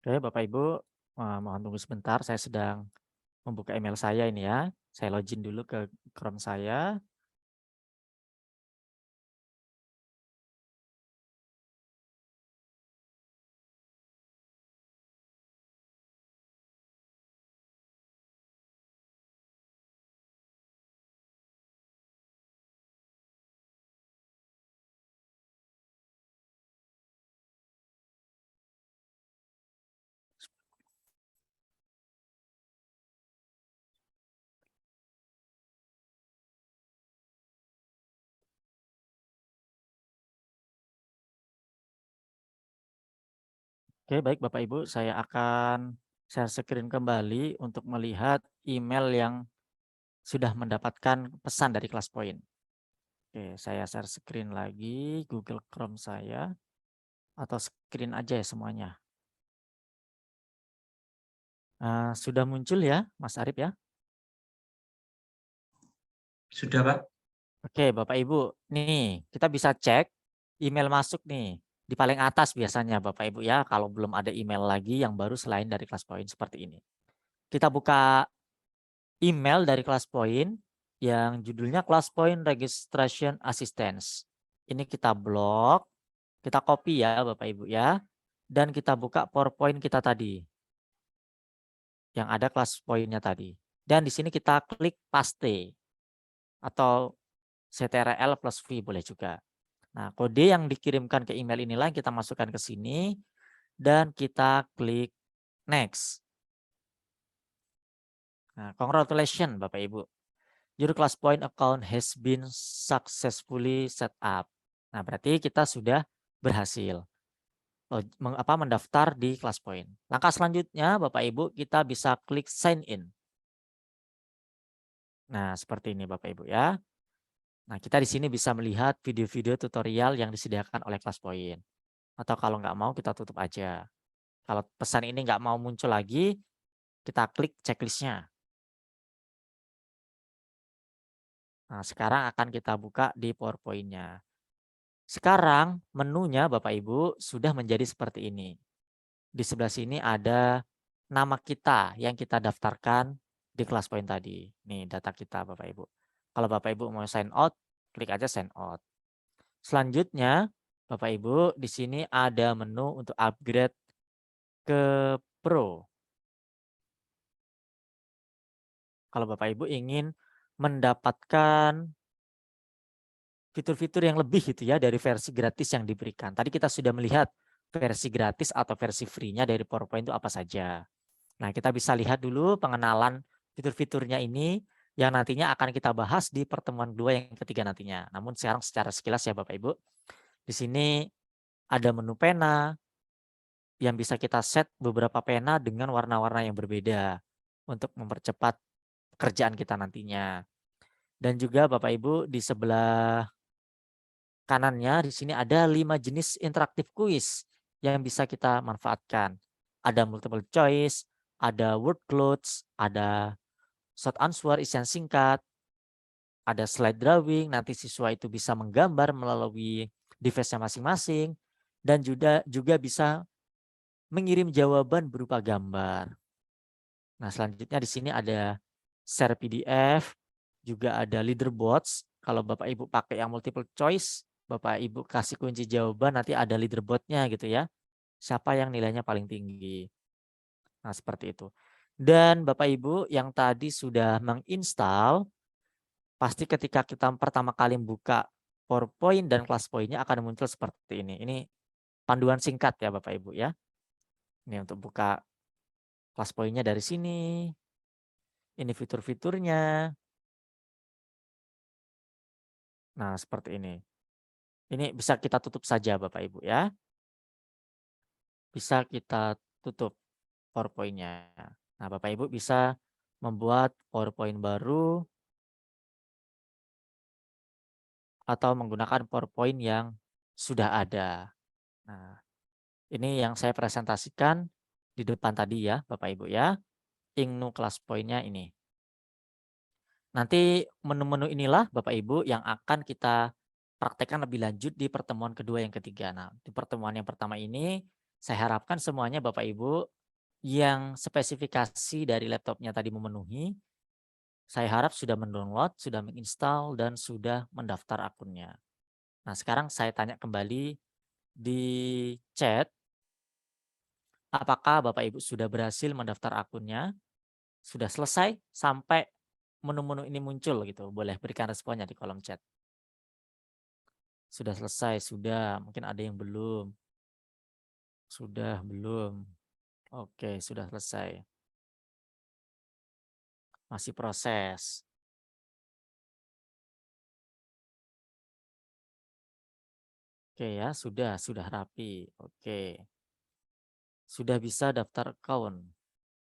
Oke, Bapak Ibu, mohon tunggu sebentar, saya sedang membuka email saya ini ya. Saya login dulu ke Chrome saya. Oke, baik Bapak Ibu, saya akan share screen kembali untuk melihat email yang sudah mendapatkan pesan dari kelas point. Oke, saya share screen lagi Google Chrome saya atau screen aja ya semuanya. Sudah muncul ya, Mas Arif ya? Sudah, Pak? Oke, Bapak Ibu, nih kita bisa cek email masuk nih di paling atas biasanya Bapak Ibu ya, kalau belum ada email lagi yang baru selain dari kelas point seperti ini. Kita buka email dari kelas point yang judulnya kelas point registration assistance. Ini kita blok, kita copy ya Bapak Ibu ya, dan kita buka PowerPoint kita tadi yang ada kelas pointnya tadi. Dan di sini kita klik paste atau CTRL plus V boleh juga. Nah, kode yang dikirimkan ke email inilah yang kita masukkan ke sini dan kita klik next. Nah, congratulations Bapak Ibu. Your class point account has been successfully set up. Nah, berarti kita sudah berhasil mendaftar di ClassPoint. Langkah selanjutnya Bapak Ibu kita bisa klik sign in. Nah, seperti ini Bapak Ibu ya. Nah, kita di sini bisa melihat video-video tutorial yang disediakan oleh ClassPoint. Atau kalau nggak mau kita tutup aja. Kalau pesan ini nggak mau muncul lagi, kita klik checklistnya. Nah, sekarang akan kita buka di PowerPoint-nya. Sekarang menunya Bapak Ibu sudah menjadi seperti ini. Di sebelah sini ada nama kita yang kita daftarkan di ClassPoint tadi. Nih data kita Bapak Ibu. Kalau Bapak Ibu mau sign out, klik aja sign out. Selanjutnya, Bapak Ibu di sini ada menu untuk upgrade ke Pro. Kalau Bapak Ibu ingin mendapatkan fitur-fitur yang lebih gitu ya dari versi gratis yang diberikan. Tadi kita sudah melihat versi gratis atau versi free-nya dari PowerPoint itu apa saja. Nah, kita bisa lihat dulu pengenalan fitur-fiturnya ini yang nantinya akan kita bahas di pertemuan kedua yang ketiga nantinya. Namun sekarang secara sekilas ya Bapak Ibu, di sini ada menu pena yang bisa kita set beberapa pena dengan warna-warna yang berbeda untuk mempercepat pekerjaan kita nantinya. Dan juga Bapak Ibu di sebelah kanannya di sini ada 5 jenis interaktif kuis yang bisa kita manfaatkan. Ada multiple choice, ada word clouds, ada short answer isian singkat, ada slide drawing, nanti siswa itu bisa menggambar melalui device-nya masing-masing, dan juga bisa mengirim jawaban berupa gambar. Nah, selanjutnya di sini ada share PDF, juga ada leaderboards. Kalau Bapak Ibu pakai yang multiple choice, Bapak Ibu kasih kunci jawaban, nanti ada leaderboardnya gitu ya. Siapa yang nilainya paling tinggi. Nah, seperti itu. Dan Bapak Ibu yang tadi sudah menginstal, pasti ketika kita pertama kali buka PowerPoint dan ClassPoint-nya akan muncul seperti ini. Ini panduan singkat ya Bapak Ibu ya. Ini untuk buka ClassPoint-nya dari sini. Ini fitur-fiturnya. Nah, seperti ini. Ini bisa kita tutup saja Bapak Ibu ya. Bisa kita tutup PowerPoint-nya. Nah, Bapak Ibu bisa membuat PowerPoint baru atau menggunakan PowerPoint yang sudah ada. Nah, ini yang saya presentasikan di depan tadi ya Bapak Ibu ya. Ingnu kelas poinnya ini. Nanti menu-menu inilah Bapak Ibu yang akan kita praktekkan lebih lanjut di pertemuan kedua yang ketiga. Nah, di pertemuan yang pertama ini saya harapkan semuanya Bapak Ibu yang spesifikasi dari laptopnya tadi memenuhi, saya harap sudah mendownload, sudah menginstal, dan sudah mendaftar akunnya. Nah, sekarang saya tanya kembali di chat, apakah Bapak Ibu sudah berhasil mendaftar akunnya? Sudah selesai sampai menu-menu ini muncul gitu, boleh berikan responnya di kolom chat. Sudah selesai, sudah, mungkin ada yang belum. Sudah, belum. Oke, sudah selesai. Masih proses. Oke ya, sudah rapi. Oke. Sudah bisa daftar account.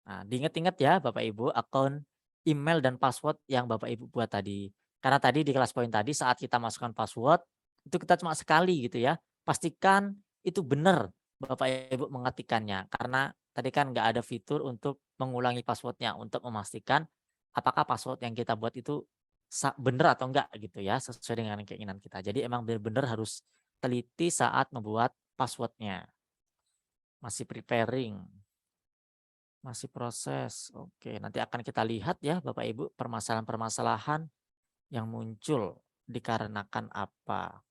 Nah, diingat-ingat ya Bapak Ibu, akun email dan password yang Bapak Ibu buat tadi. Karena tadi di kelas poin tadi saat kita masukkan password, itu kita cuma sekali gitu ya. Pastikan itu benar Bapak Ibu mengetikkannya. Karena tadi kan nggak ada fitur untuk mengulangi passwordnya untuk memastikan apakah password yang kita buat itu benar atau enggak gitu ya, sesuai dengan keinginan kita. Jadi emang benar-benar harus teliti saat membuat passwordnya. Masih preparing. Masih proses. Oke, nanti akan kita lihat ya Bapak Ibu permasalahan-permasalahan yang muncul dikarenakan apa.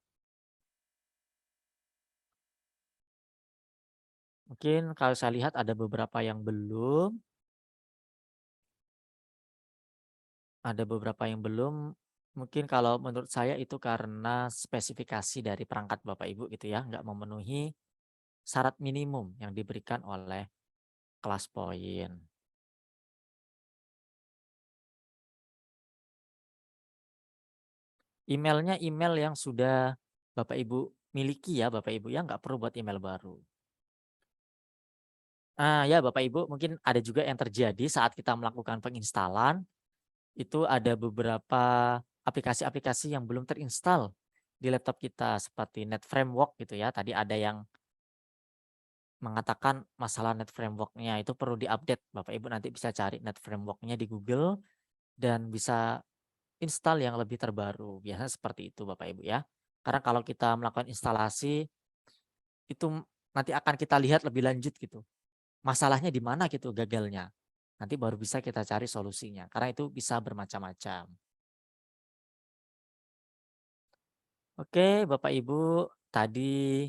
Mungkin kalau saya lihat ada beberapa yang belum, ada beberapa yang belum. Mungkin kalau menurut saya itu karena spesifikasi dari perangkat Bapak Ibu gitu ya, nggak memenuhi syarat minimum yang diberikan oleh kelas poin. Emailnya email yang sudah Bapak Ibu miliki ya Bapak Ibu ya, nggak perlu buat email baru. Ya Bapak Ibu, mungkin ada juga yang terjadi saat kita melakukan penginstalan, itu ada beberapa aplikasi-aplikasi yang belum terinstall di laptop kita seperti Net Framework gitu ya. Tadi ada yang mengatakan masalah Net Framework-nya itu perlu diupdate. Bapak Ibu nanti bisa cari Net Framework-nya di Google dan bisa install yang lebih terbaru. Biasanya seperti itu Bapak Ibu ya. Karena kalau kita melakukan instalasi itu nanti akan kita lihat lebih lanjut gitu. Masalahnya di mana gitu gagalnya. Nanti baru bisa kita cari solusinya. Karena itu bisa bermacam-macam. Oke, Bapak Ibu, tadi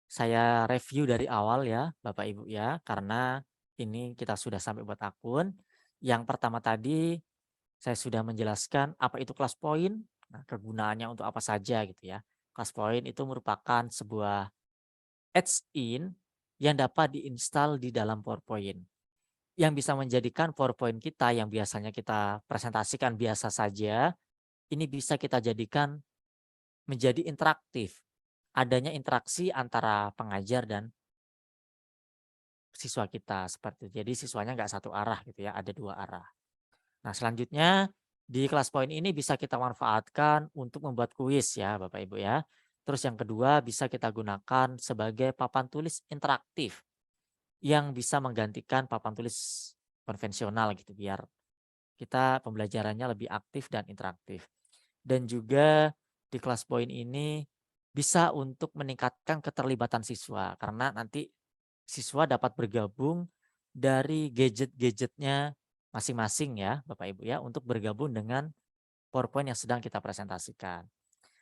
saya review dari awal ya, Bapak Ibu ya, karena ini kita sudah sampai buat akun. Yang pertama tadi saya sudah menjelaskan apa itu class point, nah, kegunaannya untuk apa saja gitu ya. Class point itu merupakan sebuah add-in yang dapat diinstal di dalam PowerPoint. Yang bisa menjadikan PowerPoint kita yang biasanya kita presentasikan biasa saja, ini bisa kita jadikan menjadi interaktif. Adanya interaksi antara pengajar dan siswa kita seperti itu. Jadi siswanya nggak satu arah gitu ya, ada dua arah. Nah selanjutnya di kelas poin ini bisa kita manfaatkan untuk membuat kuis ya Bapak Ibu ya. Terus yang kedua bisa kita gunakan sebagai papan tulis interaktif yang bisa menggantikan papan tulis konvensional gitu biar kita pembelajarannya lebih aktif dan interaktif. Dan juga di kelas poin ini bisa untuk meningkatkan keterlibatan siswa karena nanti siswa dapat bergabung dari gadget-gadgetnya masing-masing ya Bapak Ibu ya untuk bergabung dengan PowerPoint yang sedang kita presentasikan.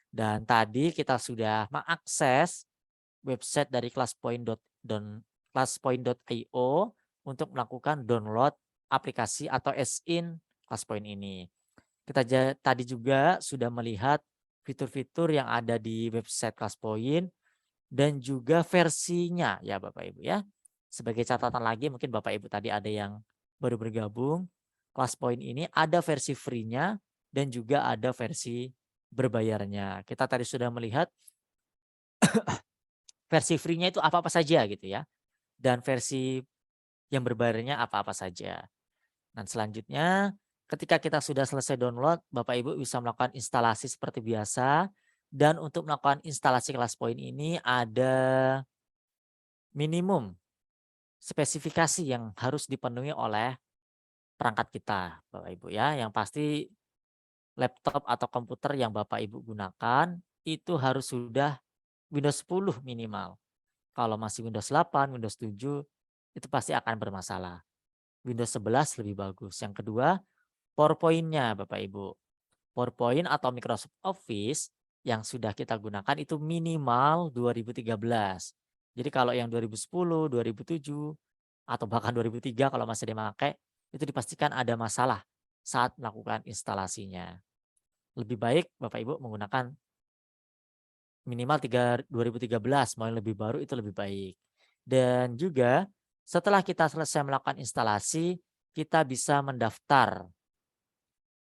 Dan tadi kita sudah mengakses website dari classpoint.io untuk melakukan download aplikasi atau as-in Classpoint ini. Kita tadi juga sudah melihat fitur-fitur yang ada di website Classpoint dan juga versinya ya Bapak Ibu ya. Sebagai catatan lagi mungkin Bapak Ibu tadi ada yang baru bergabung. Classpoint ini ada versi free-nya dan juga ada versi berbayarnya. Kita tadi sudah melihat versi free-nya itu apa-apa saja gitu ya. Dan versi yang berbayarnya apa-apa saja. Dan selanjutnya ketika kita sudah selesai download, Bapak Ibu bisa melakukan instalasi seperti biasa. Dan untuk melakukan instalasi Classpoint ini ada minimum spesifikasi yang harus dipenuhi oleh perangkat kita, Bapak Ibu ya. Yang pasti laptop atau komputer yang Bapak Ibu gunakan itu harus sudah Windows 10 minimal. Kalau masih Windows 8, Windows 7 itu pasti akan bermasalah. Windows 11 lebih bagus. Yang kedua, PowerPoint-nya Bapak Ibu. PowerPoint atau Microsoft Office yang sudah kita gunakan itu minimal 2013. Jadi kalau yang 2010, 2007, atau bahkan 2003 kalau masih dipakai, itu dipastikan ada masalah saat melakukan instalasinya. Lebih baik Bapak Ibu menggunakan minimal 2013, mau yang lebih baru itu lebih baik. Dan juga setelah kita selesai melakukan instalasi, kita bisa mendaftar.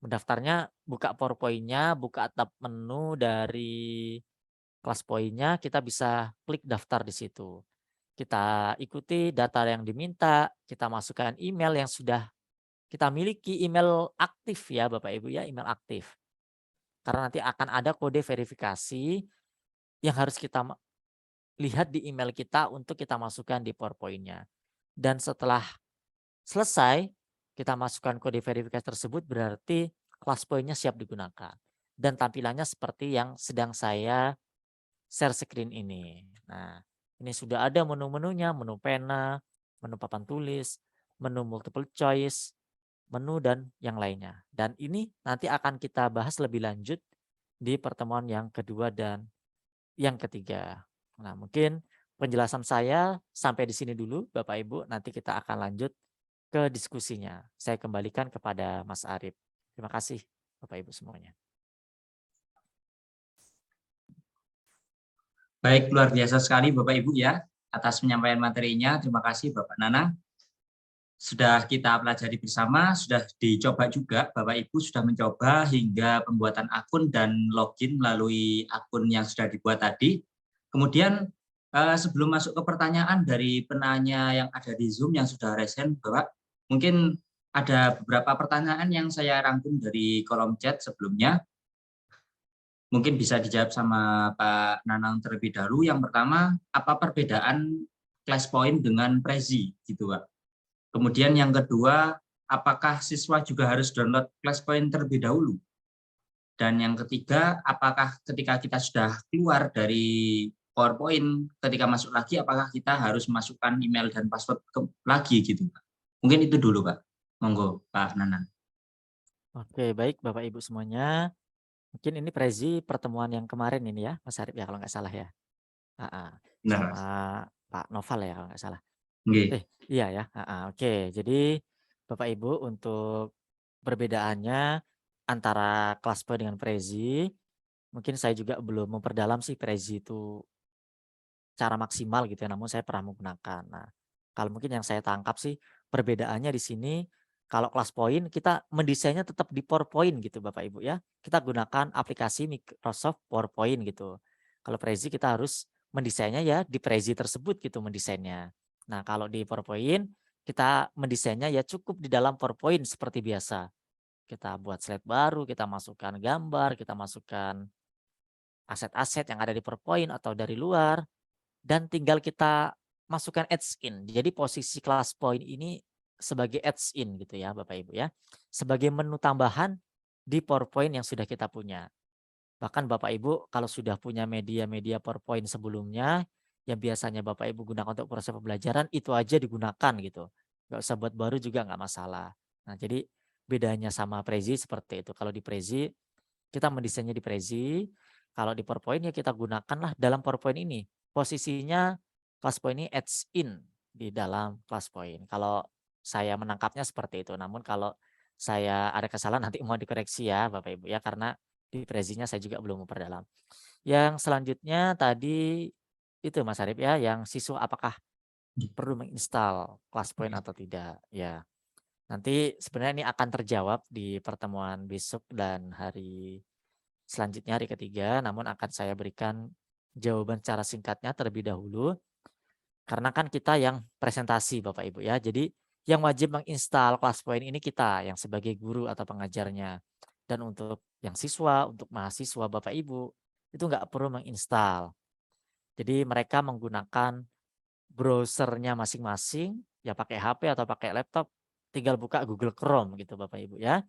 Mendaftarnya buka PowerPoint-nya, buka tab menu dari kelas poinnya, kita bisa klik daftar di situ. Kita ikuti data yang diminta, kita masukkan email yang sudah kita miliki, email aktif ya Bapak Ibu ya, email aktif. Karena nanti akan ada kode verifikasi yang harus kita lihat di email kita untuk kita masukkan di PowerPoint-nya. Dan setelah selesai, kita masukkan kode verifikasi tersebut berarti kelas poinnya siap digunakan. Dan tampilannya seperti yang sedang saya share screen ini. Nah, ini sudah ada menu-menunya, menu pena, menu papan tulis, menu multiple choice, menu dan yang lainnya. Dan ini nanti akan kita bahas lebih lanjut di pertemuan yang kedua dan yang ketiga. Nah, mungkin penjelasan saya sampai di sini dulu Bapak Ibu, nanti kita akan lanjut ke diskusinya. Saya kembalikan kepada Mas Arif. Terima kasih Bapak Ibu semuanya. Baik, luar biasa sekali Bapak Ibu ya atas penyampaian materinya. Terima kasih Bapak Nanang. Sudah kita pelajari bersama, sudah dicoba juga, Bapak Ibu sudah mencoba hingga pembuatan akun dan login melalui akun yang sudah dibuat tadi. Kemudian sebelum masuk ke pertanyaan dari penanya yang ada di Zoom yang sudah raise hand, Bapak, mungkin ada beberapa pertanyaan yang saya rangkum dari kolom chat sebelumnya. Mungkin bisa dijawab sama Pak Nanang terlebih dahulu. Yang pertama, apa perbedaan class point dengan Prezi, gitu Pak. Kemudian yang kedua, apakah siswa juga harus download class point terlebih dahulu? Dan yang ketiga, apakah ketika kita sudah keluar dari PowerPoint, ketika masuk lagi, apakah kita harus masukkan email dan password lagi gitu, Pak? Mungkin itu dulu, Pak. Monggo, Pak Nanang. Oke, baik Bapak Ibu semuanya. Mungkin ini Prezi pertemuan yang kemarin ini ya, Mas Arif ya kalau nggak salah ya. Heeh, Benar, sama Pak Noval ya kalau nggak salah. Nggih. Iya ya. Oke. Jadi Bapak Ibu untuk perbedaannya antara kelas P dengan Prezi, mungkin saya juga belum memperdalam sih Prezi itu cara maksimal gitu ya, namun saya pernah menggunakan. Nah, kalau mungkin yang saya tangkap sih perbedaannya di sini kalau kelas poin kita mendesainnya tetap di PowerPoint gitu Bapak Ibu ya. Kita gunakan aplikasi Microsoft PowerPoint gitu. Kalau Prezi kita harus mendesainnya ya di Prezi tersebut gitu mendesainnya. Nah, kalau di PowerPoint kita mendesainnya ya cukup di dalam PowerPoint seperti biasa. Kita buat slide baru, kita masukkan gambar, kita masukkan aset-aset yang ada di PowerPoint atau dari luar dan tinggal kita masukkan adds in. Jadi posisi kelas point ini sebagai adds in gitu ya Bapak Ibu ya. Sebagai menu tambahan di PowerPoint yang sudah kita punya. Bahkan Bapak Ibu kalau sudah punya media-media PowerPoint sebelumnya yang biasanya Bapak Ibu gunakan untuk proses pembelajaran itu aja digunakan gitu. Nggak usah buat baru juga nggak masalah. Nah jadi bedanya sama Prezi seperti itu. Kalau di Prezi kita mendesainnya di Prezi, kalau di PowerPoint ya kita gunakanlah dalam PowerPoint ini. Posisinya class point ini adds in di dalam class point. Kalau saya menangkapnya seperti itu. Namun kalau saya ada kesalahan nanti mau dikoreksi ya Bapak Ibu ya karena di Prezinya saya juga belum memperdalam. Yang selanjutnya tadi itu Mas Arif ya, yang siswa apakah perlu menginstal class point atau tidak? Ya, nanti sebenarnya ini akan terjawab di pertemuan besok dan hari selanjutnya hari ketiga, namun akan saya berikan jawaban secara singkatnya terlebih dahulu. Karena kan kita yang presentasi Bapak Ibu ya. Jadi yang wajib menginstal kelas poin ini kita yang sebagai guru atau pengajarnya. Dan untuk yang siswa, untuk mahasiswa Bapak Ibu, itu nggak perlu menginstal. Jadi mereka menggunakan browsernya masing-masing, ya pakai HP atau pakai laptop, tinggal buka Google Chrome gitu Bapak Ibu ya.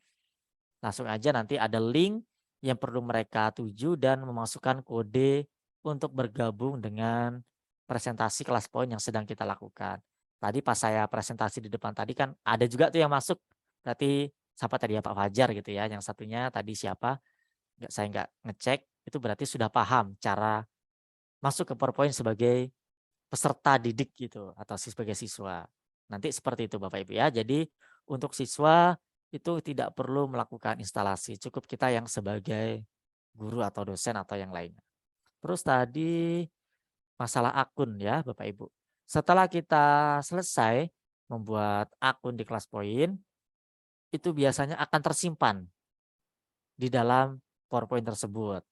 Langsung aja nanti ada link yang perlu mereka tuju dan memasukkan kode untuk bergabung dengan presentasi kelas poin yang sedang kita lakukan. Tadi pas saya presentasi di depan tadi kan ada juga tuh yang masuk. Berarti siapa tadi ya Pak Fajar gitu ya. Yang satunya tadi siapa? Saya nggak ngecek. Itu berarti sudah paham cara masuk ke PowerPoint sebagai peserta didik gitu atau sebagai siswa. Nanti seperti itu Bapak Ibu ya. Jadi untuk siswa itu tidak perlu melakukan instalasi, cukup kita yang sebagai guru atau dosen atau yang lainnya. Terus tadi masalah akun ya Bapak Ibu. Setelah kita selesai membuat akun di kelas poin, itu biasanya akan tersimpan di dalam PowerPoint tersebut.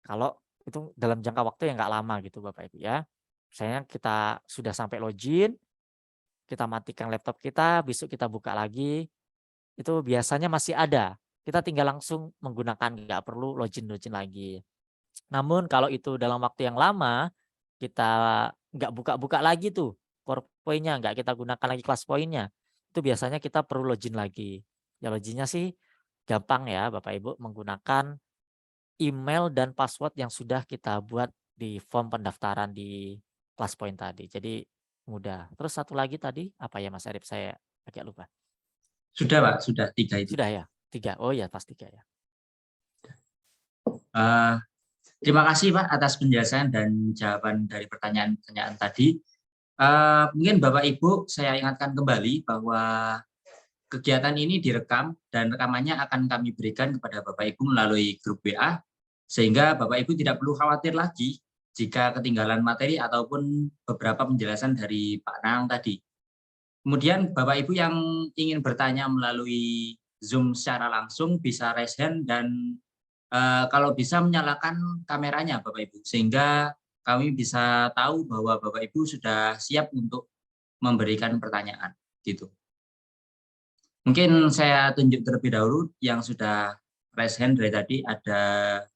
Kalau itu dalam jangka waktu yang nggak lama gitu Bapak Ibu ya. Misalnya kita sudah sampai login, kita matikan laptop kita, besok kita buka lagi, itu biasanya masih ada. Kita tinggal langsung menggunakan, nggak perlu login-login lagi. Namun kalau itu dalam waktu yang lama, kita nggak buka-buka lagi tuh PowerPoint-nya, nggak kita gunakan lagi kelas poinnya, itu biasanya kita perlu login lagi. Ya loginnya sih gampang ya Bapak Ibu menggunakan email dan password yang sudah kita buat di form pendaftaran di kelas point tadi. Jadi mudah. Terus satu lagi tadi apa ya Mas Arif? Saya agak lupa. Sudah, Pak, sudah 3 itu. Sudah ya? 3. Oh ya, pas 3 ya. Eh, Terima kasih Pak atas penjelasan dan jawaban dari pertanyaan-pertanyaan tadi. Mungkin Bapak Ibu saya ingatkan kembali bahwa kegiatan ini direkam dan rekamannya akan kami berikan kepada Bapak Ibu melalui grup WA sehingga Bapak Ibu tidak perlu khawatir lagi jika ketinggalan materi ataupun beberapa penjelasan dari Pak Nang tadi. Kemudian Bapak Ibu yang ingin bertanya melalui Zoom secara langsung bisa raise hand dan kalau bisa menyalakan kameranya Bapak Ibu sehingga kami bisa tahu bahwa Bapak Ibu sudah siap untuk memberikan pertanyaan gitu. Mungkin saya tunjuk terlebih dahulu yang sudah raise hand dari tadi, ada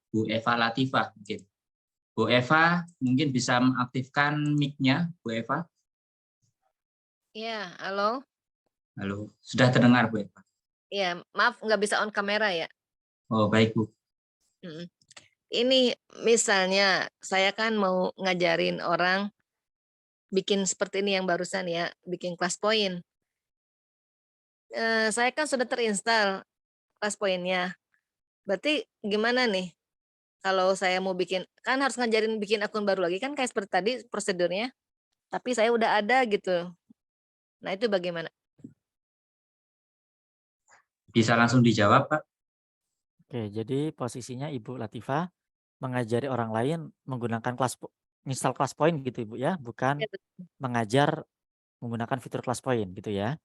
Bu Eva Latifah mungkin. Bu Eva mungkin bisa mengaktifkan mic-nya, Bu Eva. Iya, halo. Halo, sudah terdengar Bu Eva? Iya, maaf nggak bisa on kamera ya. Oh baik Bu. Mm. Ini misalnya saya kan mau ngajarin orang bikin seperti ini yang barusan ya, bikin kelas poin. Saya kan sudah terinstall kelas poinnya. Berarti gimana nih? Kalau saya mau bikin, kan harus ngajarin bikin akun baru lagi kan kayak seperti tadi prosedurnya. Tapi saya udah ada gitu. Nah itu bagaimana? Bisa langsung dijawab Pak? Oke, jadi posisinya Ibu Latifah mengajari orang lain menggunakan install kelas point gitu Ibu ya, bukan Ya, betul. mengajar menggunakan fitur kelas point gitu ya.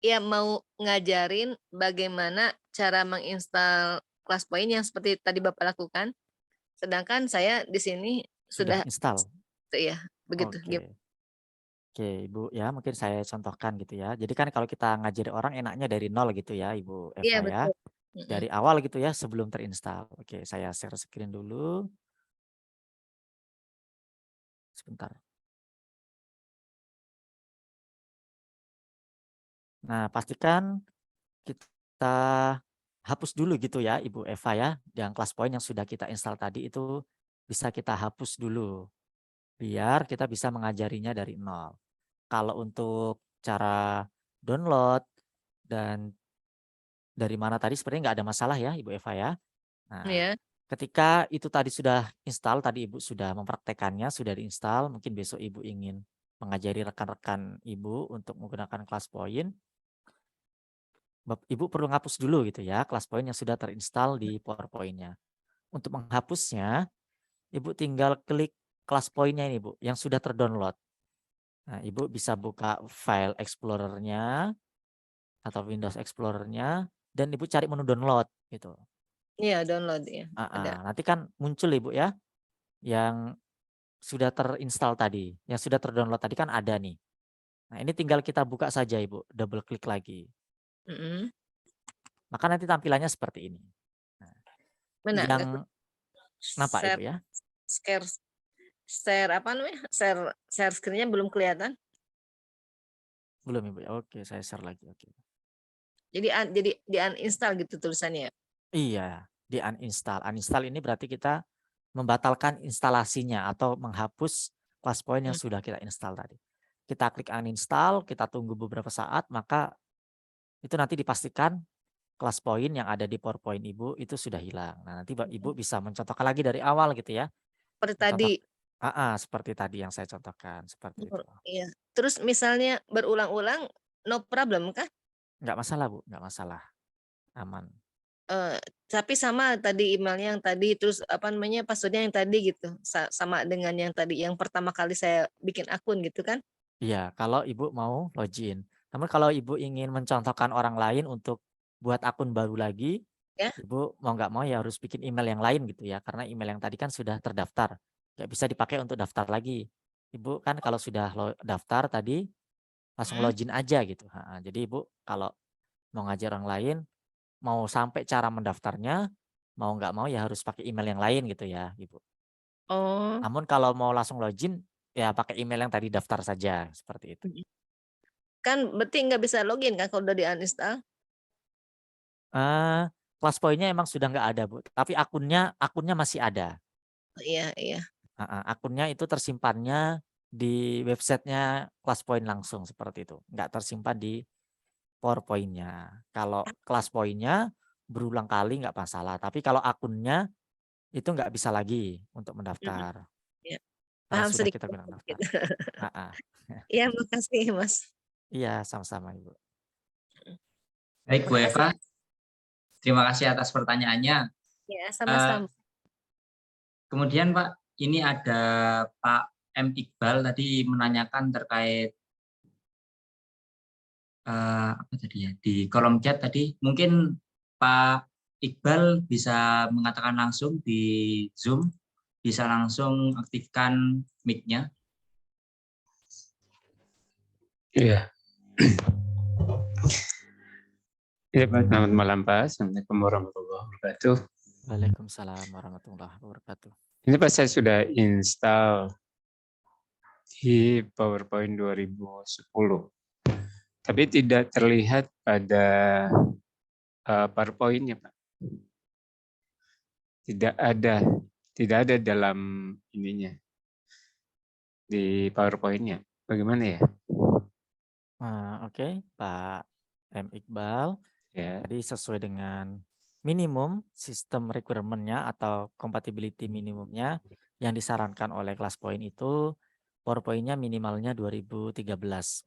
Iya, mau ngajarin bagaimana cara menginstal kelas poin yang seperti tadi Bapak lakukan. Sedangkan saya di sini Sudah sudah install. ya, begitu. Oke. Oke, Ibu ya, mungkin saya contohkan gitu ya. Jadi kan kalau kita ngajari orang enaknya dari nol gitu ya, Ibu Iya, Eva ya. betul. Mhm. Dari awal gitu ya, sebelum terinstall. Oke, saya share screen dulu. Sebentar. Nah, pastikan kita hapus dulu gitu ya, Ibu Eva ya. Yang kelas point yang sudah kita install tadi itu bisa kita hapus dulu. Biar kita bisa mengajarinya dari nol. Kalau untuk cara download dan dari mana tadi sebenarnya nggak ada masalah ya Ibu Eva ya. Nah, Iya. ketika itu tadi sudah install, tadi Ibu sudah mempraktekannya, sudah diinstal, mungkin besok Ibu ingin mengajari rekan-rekan Ibu untuk menggunakan kelas point, Ibu perlu ngapus dulu gitu ya kelas point yang sudah terinstall di PowerPoint-nya. Untuk menghapusnya, Ibu tinggal klik kelas point-nya ini Bu, yang sudah terdownload. Nah, Ibu bisa buka file Explorer-nya atau Windows Explorer-nya dan Ibu cari menu download gitu. Iya, download ya. Ada. Nanti kan muncul Ibu ya, yang sudah terinstall tadi, yang sudah terdownload tadi kan ada nih. Nah, ini tinggal kita buka saja Ibu, double klik lagi. Mhm. Maka nanti tampilannya seperti ini. Nah, Mana? yang nampak Ibu Share ya? share share apa namanya? Share screen-nya belum kelihatan. Belum Ibu ya? Oke, saya share lagi. Oke. Jadi di uninstall gitu tulisannya. Iya, di uninstall. Uninstall ini berarti kita membatalkan instalasinya atau menghapus kelas point yang Hmm. sudah kita install tadi. Kita klik uninstall, kita tunggu beberapa saat, maka itu nanti dipastikan kelas point yang ada di PowerPoint Ibu itu sudah hilang. Nah, nanti Ibu bisa mencontohkan lagi dari awal gitu ya. Seperti tadi. Mencontoh, seperti tadi yang saya contohkan, seperti itu. Iya. Terus misalnya berulang-ulang no problem kah? Nggak masalah Bu, nggak masalah. Aman. Tapi sama tadi emailnya yang tadi, terus apa namanya, password-nya yang tadi gitu, sama dengan yang tadi, yang pertama kali saya bikin akun gitu kan? Iya, kalau Ibu mau login. Namun kalau Ibu ingin mencontohkan orang lain untuk buat akun baru lagi, Ya? Ibu mau nggak mau ya harus bikin email yang lain gitu ya, karena email yang tadi kan sudah terdaftar, nggak bisa dipakai untuk daftar lagi. Ibu kan kalau sudah daftar tadi, langsung Mhm. login aja gitu. Jadi Ibu kalau mau ngajar orang lain, mau sampai cara mendaftarnya, mau nggak mau ya harus pakai email yang lain gitu ya Ibu. Oh. Namun kalau mau langsung login, ya pakai email yang tadi daftar saja, seperti itu. Mhm. Kan berarti nggak bisa login kan kalau udah di-uninstall? Kelas poinnya emang sudah nggak ada Bu, tapi akunnya masih ada. Oh, iya iya. Akunnya itu tersimpannya di websitenya kelas poin langsung seperti itu, nggak tersimpan di PowerPoint-nya. Kalau kelas poinnya berulang kali nggak masalah, tapi kalau akunnya itu nggak bisa lagi untuk Mhm, mendaftar, iya. karena Paham sudah sedikit kita gunakan sedikit. daftar. Heeh. Iya, makasih Mas. Iya, sama-sama Ibu. Baik Bu Makasih. Eva, terima kasih atas pertanyaannya. Ya, Eh, sama-sama. Kemudian Pak, ini ada Pak M. Iqbal tadi menanyakan terkait apa tadi ya, di kolom chat tadi. Mungkin Pak Iqbal bisa mengatakan langsung di Zoom bisa langsung aktifkan mic-nya. Iya. Ya, Pak. Selamat malam, Pak. Assalamualaikum warahmatullahi wabarakatuh. Waalaikumsalam warahmatullahi wabarakatuh. Ini Pak, saya sudah install di PowerPoint 2010. Tapi tidak terlihat pada PowerPoint-nya, Pak. Tidak ada dalam ininya di PowerPoint-nya. Bagaimana ya? Oke, Pak M. Iqbal. Ya. Jadi sesuai dengan minimum sistem requirement-nya atau compatibility minimumnya yang disarankan oleh kelas point itu PowerPoint-nya minimalnya 2013,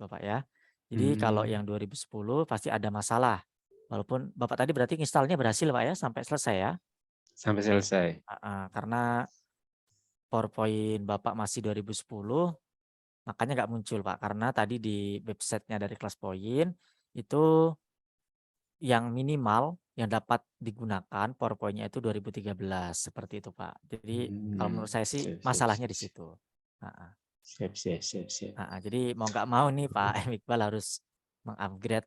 Bapak ya. Jadi kalau yang 2010 pasti ada masalah. Walaupun Bapak tadi berarti installnya berhasil, Pak ya, sampai selesai ya. Sampai selesai. Karena PowerPoint Bapak masih 2010, makanya nggak muncul, Pak. Karena tadi di websitenya dari kelas point itu yang minimal yang dapat digunakan PowerPoint-nya itu 2013, seperti itu, Pak. Jadi kalau menurut saya sih masalahnya di situ. Siap. Jadi mau nggak mau nih Pak M. Iqbal harus mengupgrade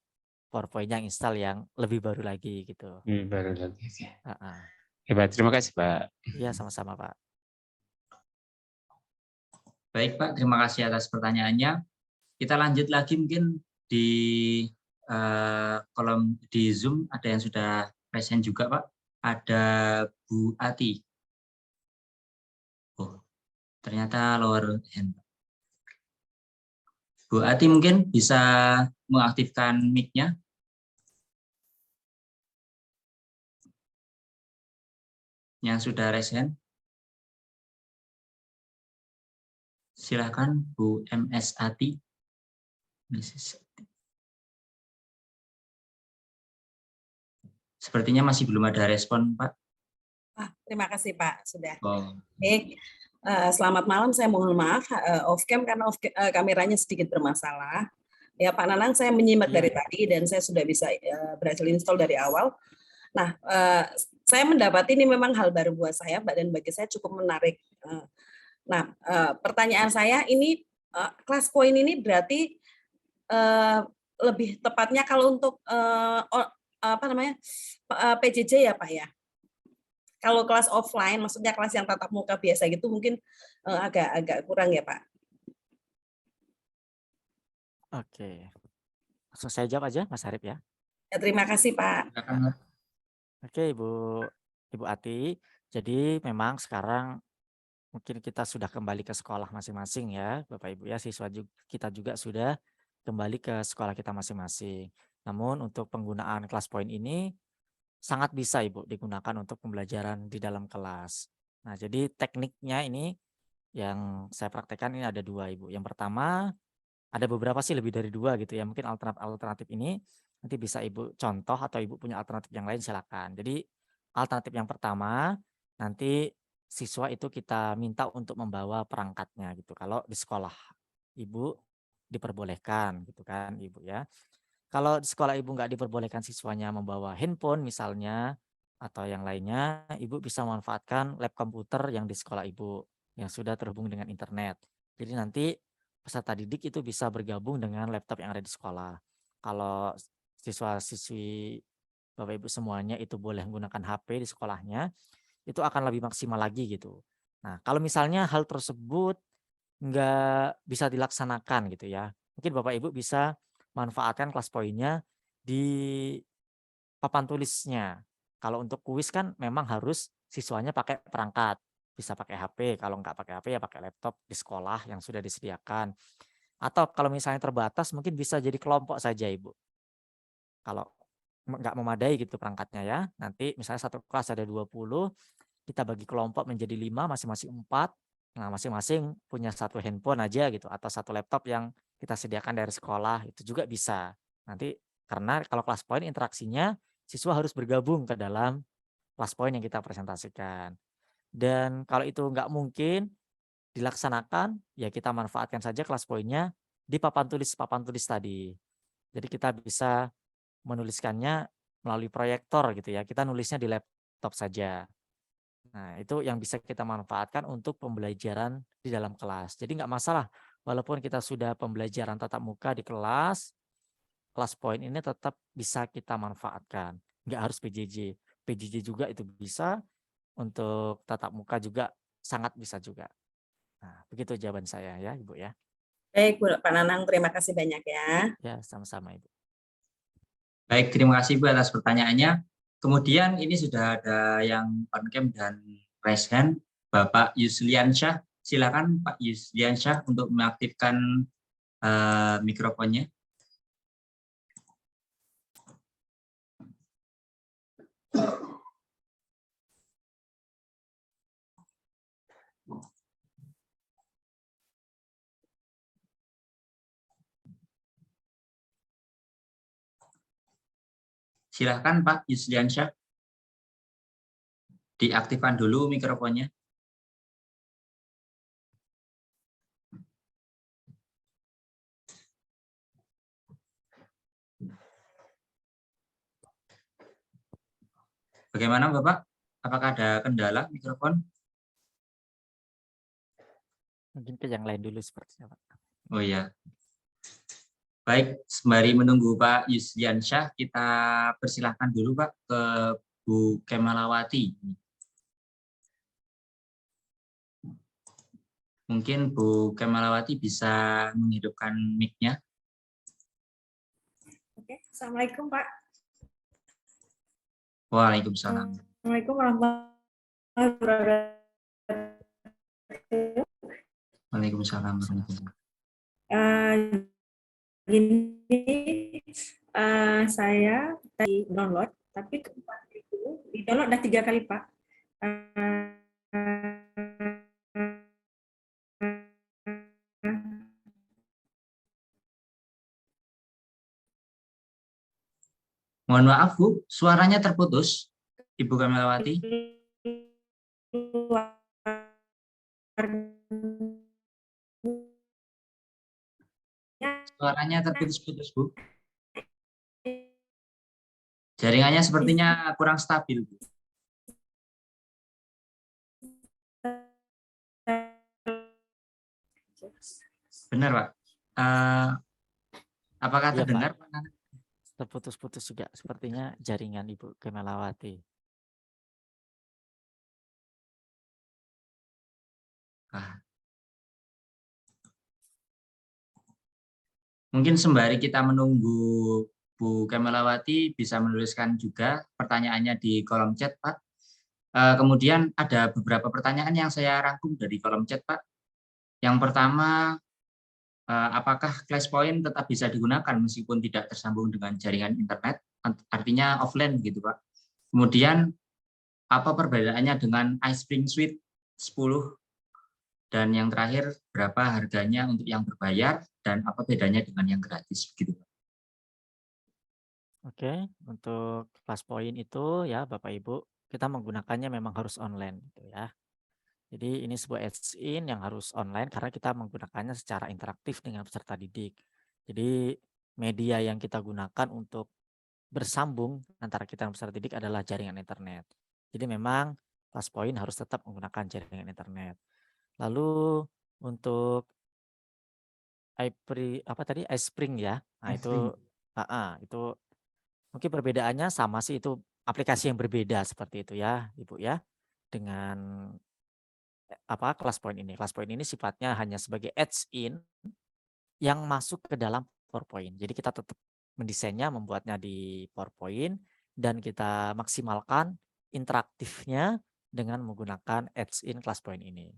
PowerPoint yang install yang lebih baru lagi gitu. Baru lagi. Heeh. Ya, Pak. Terima kasih, Pak. Iya, sama-sama, Pak. Baik, Pak. Terima kasih atas pertanyaannya. Kita lanjut lagi mungkin di kolom di Zoom ada yang sudah present juga, Pak. Ada Bu Ati. Oh, ternyata lower hand. Bu Ati mungkin bisa mengaktifkan mic-nya. Yang sudah raise hand. Silakan Bu MS Ati. Sepertinya masih belum ada respon, Pak. Terima kasih, Pak. Sudah. Oh. Baik. Selamat malam. Saya mohon maaf off cam karena kameranya sedikit bermasalah. Ya, Pak Nanang, saya menyimak dari tadi dan saya sudah bisa berhasil install dari awal. Nah, saya mendapati ini memang hal baru buat saya, dan bagi saya cukup menarik. Nah, pertanyaan saya ini kelas point ini berarti lebih tepatnya kalau untuk PJJ ya, Pak ya. Kalau kelas offline, maksudnya kelas yang tatap muka biasa gitu mungkin agak kurang ya, Pak. Oke. Langsung saya jawab aja, Mas Arif ya. Ya, terima kasih, Pak. Oke, Ibu Ati. Jadi memang sekarang mungkin kita sudah kembali ke sekolah masing-masing ya, Bapak Ibu ya. Siswa kita juga sudah kembali ke sekolah kita masing-masing. Namun untuk penggunaan kelas point ini sangat bisa Ibu digunakan untuk pembelajaran di dalam kelas. Nah, jadi tekniknya ini yang saya praktekkan ini ada 2 Ibu. Yang pertama, ada beberapa sih lebih dari 2 gitu ya. Mungkin alternatif ini nanti bisa Ibu contoh atau Ibu punya alternatif yang lain silakan. Jadi alternatif yang pertama, nanti siswa itu kita minta untuk membawa perangkatnya gitu. Kalau di sekolah Ibu diperbolehkan gitu kan Ibu ya. Kalau di sekolah Ibu nggak diperbolehkan siswanya membawa handphone misalnya atau yang lainnya, Ibu bisa memanfaatkan lab komputer yang di sekolah Ibu yang sudah terhubung dengan internet. Jadi nanti peserta didik itu bisa bergabung dengan laptop yang ada di sekolah. Kalau siswa-siswi Bapak Ibu semuanya itu boleh menggunakan HP di sekolahnya, itu akan lebih maksimal lagi gitu. Nah, kalau misalnya hal tersebut nggak bisa dilaksanakan gitu ya, mungkin Bapak Ibu bisa manfaatkan kelas poinnya di papan tulisnya. Kalau untuk kuis kan memang harus siswanya pakai perangkat, bisa pakai HP, kalau nggak pakai HP ya pakai laptop di sekolah yang sudah disediakan. Atau kalau misalnya terbatas mungkin bisa jadi kelompok saja Ibu. Kalau nggak memadai gitu perangkatnya ya, nanti misalnya satu kelas ada 20, kita bagi kelompok menjadi 5, masing-masing 4. Nah, masing-masing punya satu handphone aja gitu atau satu laptop yang kita sediakan dari sekolah, itu juga bisa. Nanti karena kalau kelas point interaksinya siswa harus bergabung ke dalam kelas point yang kita presentasikan. Dan kalau itu nggak mungkin dilaksanakan, ya kita manfaatkan saja kelas poinnya di papan tulis tadi. Jadi kita bisa menuliskannya melalui proyektor gitu ya. Kita nulisnya di laptop saja. Nah, itu yang bisa kita manfaatkan untuk pembelajaran di dalam kelas. Jadi nggak masalah, walaupun kita sudah pembelajaran tatap muka di kelas point ini tetap bisa kita manfaatkan. Nggak harus PJJ. PJJ juga itu bisa, untuk tatap muka juga sangat bisa juga. Nah, begitu jawaban saya ya, Ibu ya. Baik, Pak Nanang, terima kasih banyak ya. Ya, sama-sama Ibu. Baik, terima kasih Bu atas pertanyaannya. Kemudian ini sudah ada yang on cam dan raise hand, Bapak Yuslian Syah. Silakan Pak Yuslian Syah untuk mengaktifkan mikrofonnya. Silakan Pak Yuslian Syah. Diaktifkan dulu mikrofonnya. Bagaimana Bapak? Apakah ada kendala mikrofon? Mungkin ke yang lain dulu sepertinya Pak. Oh iya. Baik, sembari menunggu Pak Yuslian Syah, kita persilahkan dulu Pak ke Bu Kemalawati. Mungkin Bu Kemalawati bisa menghidupkan mic-nya. Oke, Assalamualaikum Pak. Waalaikumsalam. Assalamualaikum warahmatullahi wabarakatuh. Waalaikumsalam warahmatullahi. Gini, saya tadi download, tapi kemarin itu di download udah 3 kali Pak. Mohon maaf Bu, suaranya terputus, Ibu Kemalawati. Suaranya terputus-putus Bu. Jaringannya sepertinya kurang stabil Bu. Benar Pak. Apakah Iya, terdengar Pak. Terputus-putus juga sepertinya jaringan Ibu Kemalawati. Mungkin sembari kita menunggu Bu Kemalawati bisa menuliskan juga pertanyaannya di kolom chat Pak. Kemudian ada beberapa pertanyaan yang saya rangkum dari kolom chat Pak. Yang pertama, apakah ClassPoint tetap bisa digunakan meskipun tidak tersambung dengan jaringan internet, artinya offline gitu Pak. Kemudian, apa perbedaannya dengan iSpring Suite 10? Dan yang terakhir, berapa harganya untuk yang berbayar dan apa bedanya dengan yang gratis begitu Pak. Oke, untuk ClassPoint itu ya Bapak Ibu, kita menggunakannya memang harus online gitu ya. Jadi ini sebuah ads-in yang harus online karena kita menggunakannya secara interaktif dengan peserta didik. Jadi media yang kita gunakan untuk bersambung antara kita dan peserta didik adalah jaringan internet. Jadi memang ClassPoint harus tetap menggunakan jaringan internet. Lalu untuk iSpring ya. Nah itu mungkin perbedaannya sama sih, itu aplikasi yang berbeda seperti itu ya, Ibu ya. Dengan ClassPoint ini. ClassPoint ini sifatnya hanya sebagai ads-in yang masuk ke dalam PowerPoint. Jadi kita tetap mendesainnya, membuatnya di PowerPoint dan kita maksimalkan interaktifnya dengan menggunakan ads-in ClassPoint ini.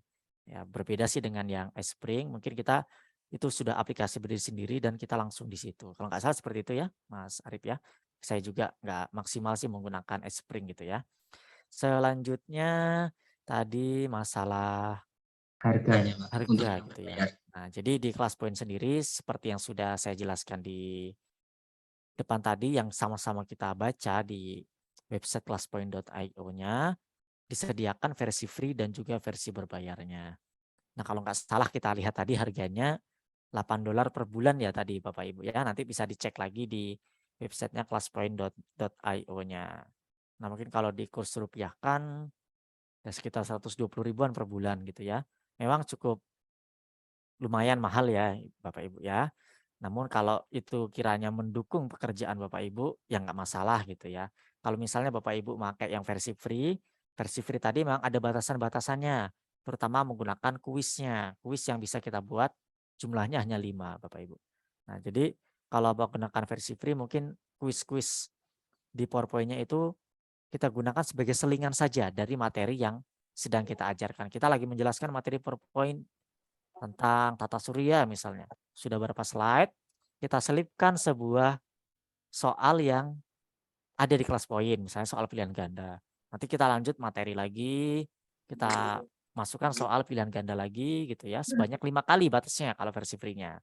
Ya, berbeda sih dengan yang iSpring, mungkin kita itu sudah aplikasi berdiri sendiri dan kita langsung di situ. Kalau nggak salah seperti itu ya, Mas Arif ya. Saya juga nggak maksimal sih menggunakan iSpring gitu ya. Selanjutnya tadi masalah Harganya Pak. Untuk harga yang gitu ya. berbayar. Nah, jadi di ClassPoint sendiri seperti yang sudah saya jelaskan di depan tadi yang sama-sama kita baca di website classpoint.io-nya, disediakan versi free dan juga versi berbayarnya. Nah, kalau nggak salah kita lihat tadi harganya $8 per bulan ya tadi Bapak Ibu ya. Nanti bisa dicek lagi di websitenya classpoint.io-nya. Nah, mungkin kalau dikurs rupiahkan Ya sekitar 120 ribuan per bulan gitu ya. Memang cukup lumayan mahal ya Bapak Ibu ya. Namun kalau itu kiranya mendukung pekerjaan Bapak Ibu, ya nggak masalah gitu ya. Kalau misalnya Bapak Ibu pakai yang versi free tadi memang ada batasan-batasannya, terutama menggunakan kuisnya. Kuis yang bisa kita buat jumlahnya hanya 5 Bapak Ibu. Nah, jadi kalau menggunakan versi free mungkin kuis-kuis di PowerPoint-nya itu kita gunakan sebagai selingan saja dari materi yang sedang kita ajarkan. Kita lagi menjelaskan materi PowerPoint tentang tata surya misalnya. Sudah berapa slide, kita selipkan sebuah soal yang ada di kelas poin, misalnya soal pilihan ganda. Nanti kita lanjut materi lagi, kita masukkan soal pilihan ganda lagi gitu ya, sebanyak 5 kali batasnya kalau versi free-nya.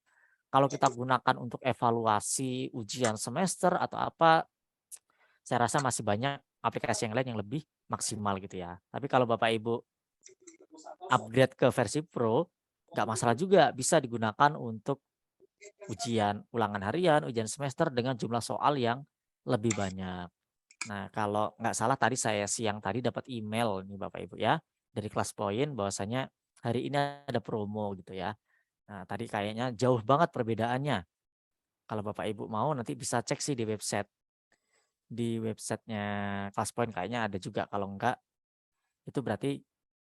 Kalau kita gunakan untuk evaluasi ujian semester atau apa, saya rasa masih banyak aplikasi yang lain yang lebih maksimal gitu ya. Tapi kalau Bapak Ibu upgrade ke versi Pro, nggak masalah juga, bisa digunakan untuk ujian ulangan harian, ujian semester dengan jumlah soal yang lebih banyak. Nah, kalau nggak salah tadi saya siang tadi dapat email nih Bapak Ibu ya, dari kelas poin bahwasanya hari ini ada promo gitu ya. Nah, tadi kayaknya jauh banget perbedaannya. Kalau Bapak Ibu mau nanti bisa cek sih di website. Di websitenya kelas poin kayaknya ada juga, kalau enggak itu berarti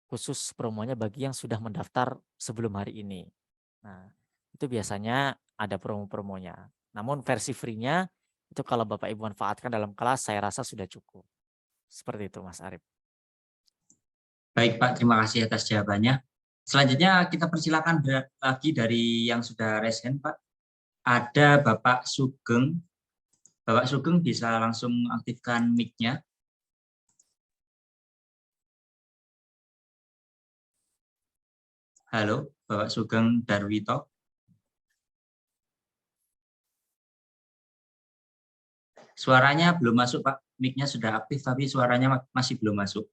khusus promonya bagi yang sudah mendaftar sebelum hari ini. Nah, itu biasanya ada promo-promonya. Namun versi free-nya itu kalau Bapak Ibu manfaatkan dalam kelas saya rasa sudah cukup. Seperti itu Mas Arif. Baik Pak, terima kasih atas jawabannya. Selanjutnya kita persilakan lagi dari yang sudah raise hand Pak. Ada Bapak Sugeng. Bapak Sugeng bisa langsung aktifkan mic-nya. Halo, Bapak Sugeng Darwito. Suaranya belum masuk Pak. Mic-nya sudah aktif tapi suaranya masih belum masuk.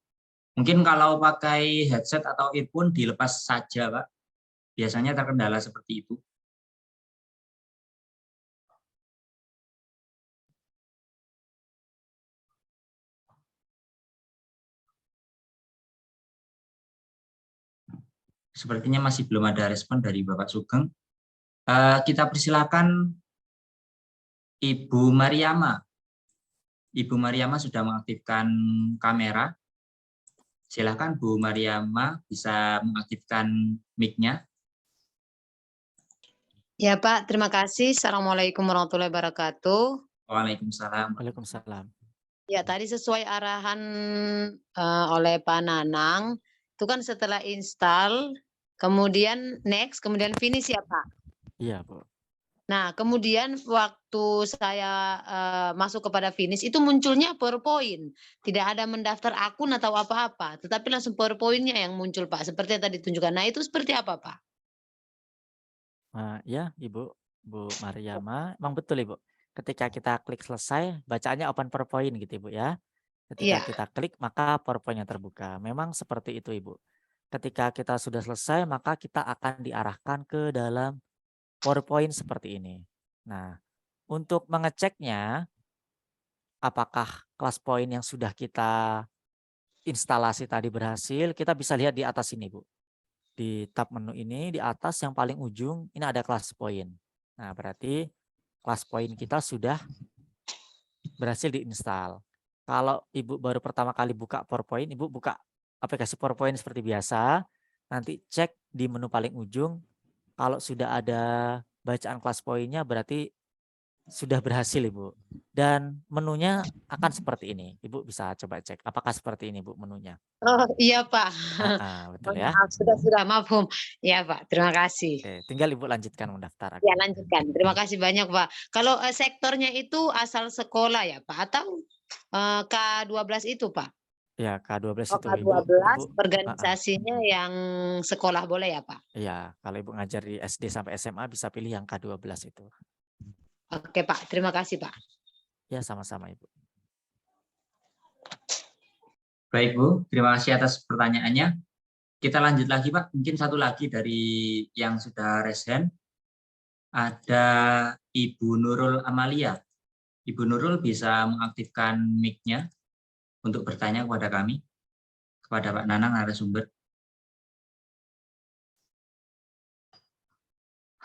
Mungkin kalau pakai headset atau earphone dilepas saja Pak. Biasanya terkendala seperti itu. Sepertinya masih belum ada respon dari Bapak Sugeng. Kita persilakan Ibu Mariama. Ibu Mariama sudah mengaktifkan kamera. Silakan Bu Mariama bisa mengaktifkan mic-nya. Ya Pak, terima kasih. Assalamualaikum warahmatullahi wabarakatuh. Waalaikumsalam. Waalaikumsalam. Ya tadi sesuai arahan oleh Pak Nanang, itu kan setelah install, kemudian next, kemudian finish ya Pak. Iya Bu. Nah kemudian waktu saya masuk kepada finish itu munculnya PowerPoint, tidak ada mendaftar akun atau apa-apa, tetapi langsung PowerPoint-nya yang muncul Pak, seperti yang tadi ditunjukkan. Nah itu seperti apa Pak? Ya Ibu, Bu Mariama, emang betul Ibu. Ketika kita klik selesai, bacaannya open PowerPoint gitu Ibu ya. Ketika Iya. kita klik maka PowerPoint-nya terbuka. Memang seperti itu Ibu. Ketika kita sudah selesai maka kita akan diarahkan ke dalam PowerPoint seperti ini. Nah, untuk mengeceknya apakah kelas poin yang sudah kita instalasi tadi berhasil, kita bisa lihat di atas ini Bu. Di tab menu ini di atas yang paling ujung ini ada kelas poin. Nah, berarti kelas poin kita sudah berhasil diinstal. Kalau Ibu baru pertama kali buka PowerPoint, Ibu buka aplikasi PowerPoint seperti biasa, nanti cek di menu paling ujung, kalau sudah ada bacaan kelas poinnya berarti sudah berhasil Ibu. Dan menunya akan seperti ini. Ibu bisa coba cek apakah seperti ini Bu menunya. Oh iya Pak. Betul ya. Maaf, sudah mafhum. Ya Pak, terima kasih. Oke, tinggal Ibu lanjutkan mendaftar. Ya lanjutkan. Terima kasih banyak Pak. Kalau sektornya itu asal sekolah ya Pak atau K12 itu Pak? Ya K12 Oh, itu K12 Ibu. organisasinya yang sekolah boleh ya Pak? Iya, kalau Ibu ngajar di SD sampai SMA bisa pilih yang K12 itu. Oke Pak, terima kasih Pak. Ya sama-sama Ibu. Baik Bu, terima kasih atas pertanyaannya. Kita lanjut lagi Pak, mungkin satu lagi dari yang sudah raise hand. Ada Ibu Nurul Amalia. Ibu Nurul bisa mengaktifkan mic-nya untuk bertanya kepada kami. kepada Pak Nanang narasumber.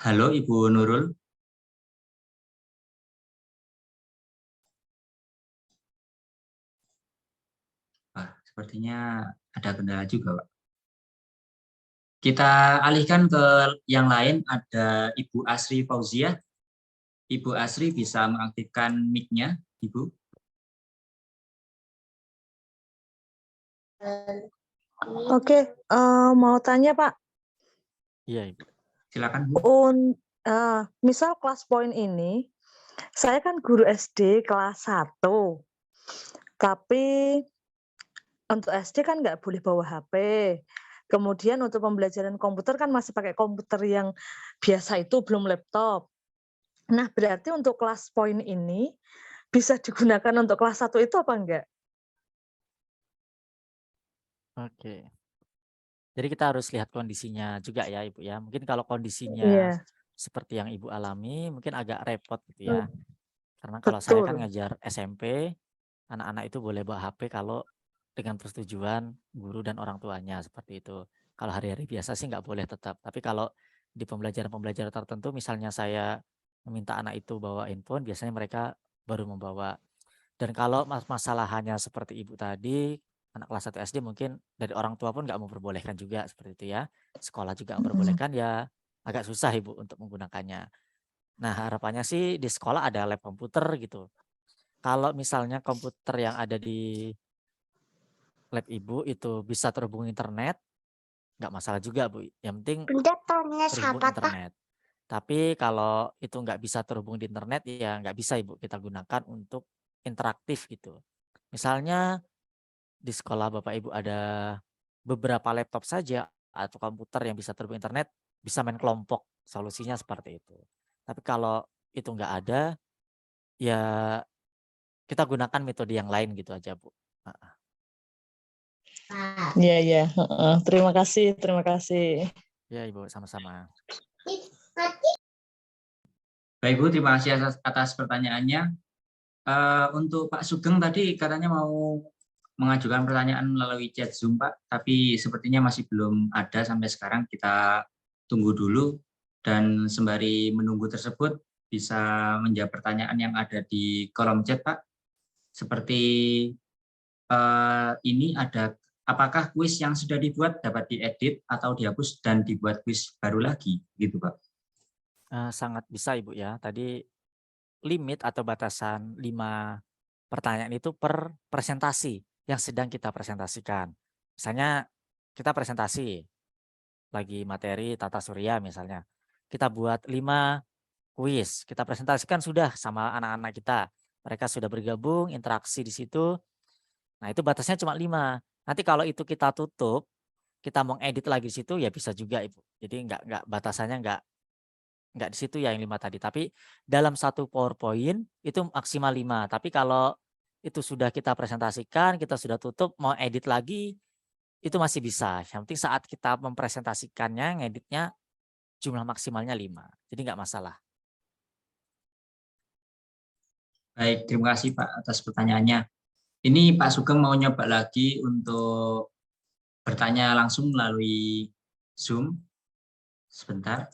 Halo Ibu Nurul. Wah, sepertinya ada kendala juga, Pak. Kita alihkan ke yang lain, ada Ibu Asri Fauziah. Ibu Asri bisa mengaktifkan mic-nya, Ibu. Oke, mau tanya Pak, Iya, Ibu. Silakan, Bu. misal kelas poin ini, saya kan guru SD kelas 1, tapi untuk SD kan nggak boleh bawa HP. Kemudian untuk pembelajaran komputer kan masih pakai komputer yang biasa itu, belum laptop. Nah, berarti untuk kelas poin ini bisa digunakan untuk kelas 1 itu apa enggak? Oke. Jadi kita harus lihat kondisinya juga ya Ibu ya. Mungkin kalau kondisinya Iya, seperti yang Ibu alami mungkin agak repot gitu ya. Mmm, Karena kalau saya kan betul. ngajar SMP, anak-anak itu boleh bawa HP kalau dengan persetujuan guru dan orang tuanya seperti itu. Kalau hari-hari biasa sih nggak boleh tetap. Tapi kalau di pembelajaran-pembelajaran tertentu misalnya saya meminta anak itu bawa handphone, biasanya mereka baru membawa. Dan kalau masalah hanya seperti Ibu tadi, anak kelas 1 SD mungkin dari orang tua pun nggak memperbolehkan juga seperti itu ya. Sekolah juga Mhm. memperbolehkan ya agak susah Ibu untuk menggunakannya. Nah harapannya sih di sekolah ada lab komputer gitu. Kalau misalnya komputer yang ada di lab Ibu itu bisa terhubung internet, nggak masalah juga Bu. Yang penting terhubung internet. Tapi kalau itu nggak bisa terhubung di internet ya nggak bisa Ibu kita gunakan untuk interaktif gitu. Misalnya di sekolah Bapak Ibu ada beberapa laptop saja atau komputer yang bisa terhubung internet, bisa main kelompok, solusinya seperti itu. Tapi kalau itu nggak ada, ya kita gunakan metode yang lain gitu aja Bu. Heeh. Iya iya, heeh. Terima kasih terima kasih. Ya Ibu, sama-sama. Baik, Bu, terima kasih atas pertanyaannya. Untuk Pak Sugeng tadi katanya mau mengajukan pertanyaan melalui chat Zoom, Pak, tapi sepertinya masih belum ada sampai sekarang. Kita tunggu dulu dan sembari menunggu tersebut bisa menjawab pertanyaan yang ada di kolom chat, Pak. Seperti ini ada, apakah kuis yang sudah dibuat dapat diedit atau dihapus dan dibuat kuis baru lagi, gitu Pak? Sangat bisa Ibu ya. Tadi limit atau batasan 5 pertanyaan itu per presentasi yang sedang kita presentasikan. Misalnya kita presentasi lagi materi tata surya misalnya. Kita buat 5 kuis, kita presentasikan sudah sama anak-anak kita. Mereka sudah bergabung, interaksi di situ. Nah, itu batasnya cuma 5. Nanti kalau itu kita tutup, kita mau edit lagi di situ ya bisa juga Ibu. Jadi enggak batasannya enggak di situ ya yang 5 tadi. Tapi dalam satu PowerPoint itu maksimal 5. Tapi kalau itu sudah kita presentasikan, kita sudah tutup, mau edit lagi itu masih bisa. Yang penting saat kita mempresentasikannya, ngeditnya jumlah maksimalnya 5. Jadi enggak masalah. Baik, terima kasih Pak atas pertanyaannya. Ini Pak Sugeng mau nyoba lagi untuk bertanya langsung melalui Zoom. Sebentar.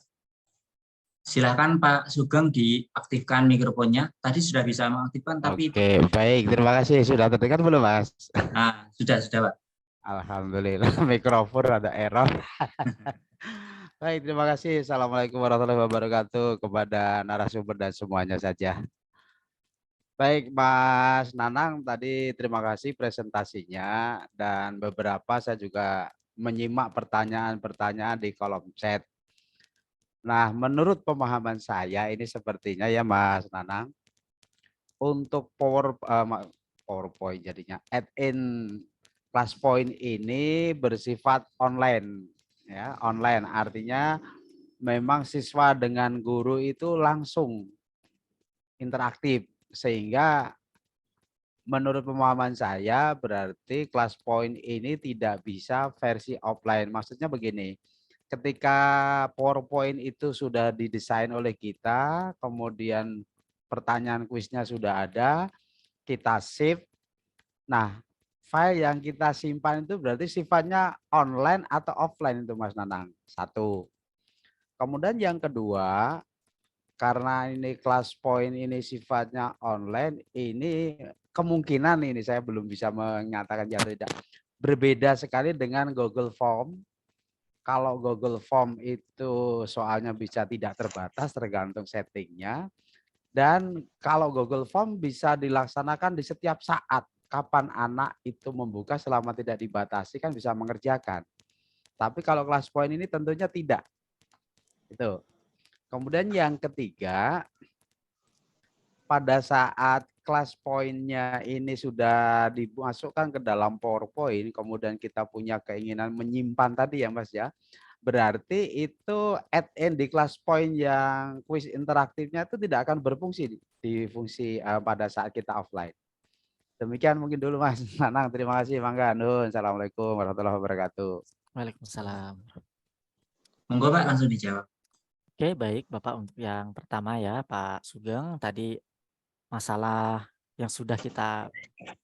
Silakan Pak Sugeng diaktifkan mikrofonnya. Tadi sudah bisa mengaktifkan, tapi Oke, baik. Terima kasih. Sudah terdengar belum, Mas? sudah Pak. Alhamdulillah, mikrofon ada error. Baik, terima kasih. Assalamualaikum warahmatullahi wabarakatuh kepada narasumber dan semuanya saja. Baik, Mas Nanang, tadi terima kasih presentasinya dan beberapa saya juga menyimak pertanyaan-pertanyaan di kolom chat. Nah, menurut pemahaman saya ini sepertinya ya Mas Nanang, untuk PowerPoint jadinya add-in class point ini bersifat online ya, online artinya memang siswa dengan guru itu langsung interaktif sehingga menurut pemahaman saya berarti class point ini tidak bisa versi offline. Maksudnya begini, ketika PowerPoint itu sudah didesain oleh kita, kemudian pertanyaan kuisnya sudah ada, kita save. Nah, file yang kita simpan itu berarti sifatnya online atau offline itu Mas Nanang. Satu. Kemudian yang kedua, karena ini kelas point ini sifatnya online, ini kemungkinan ini saya belum bisa menyatakan ya atau tidak. Berbeda sekali dengan Google Form. Kalau Google Form itu soalnya bisa tidak terbatas tergantung settingnya. Dan kalau Google Form bisa dilaksanakan di setiap saat. Kapan anak itu membuka selama tidak dibatasi kan bisa mengerjakan. Tapi kalau kelas point ini tentunya tidak. Itu. Kemudian yang ketiga, pada saat kelas poinnya ini sudah dimasukkan ke dalam PowerPoint, kemudian kita punya keinginan menyimpan tadi ya Mas ya, berarti itu add-in di kelas point yang kuis interaktifnya itu tidak akan berfungsi di fungsi pada saat kita offline. Demikian mungkin dulu Mas Nanang, terima kasih. Mangga, Nun. Assalamualaikum warahmatullahi wabarakatuh. Waalaikumsalam. Monggo Pak, langsung dijawab. Oke, baik Bapak, untuk yang pertama ya Pak Sugeng, tadi masalah yang sudah kita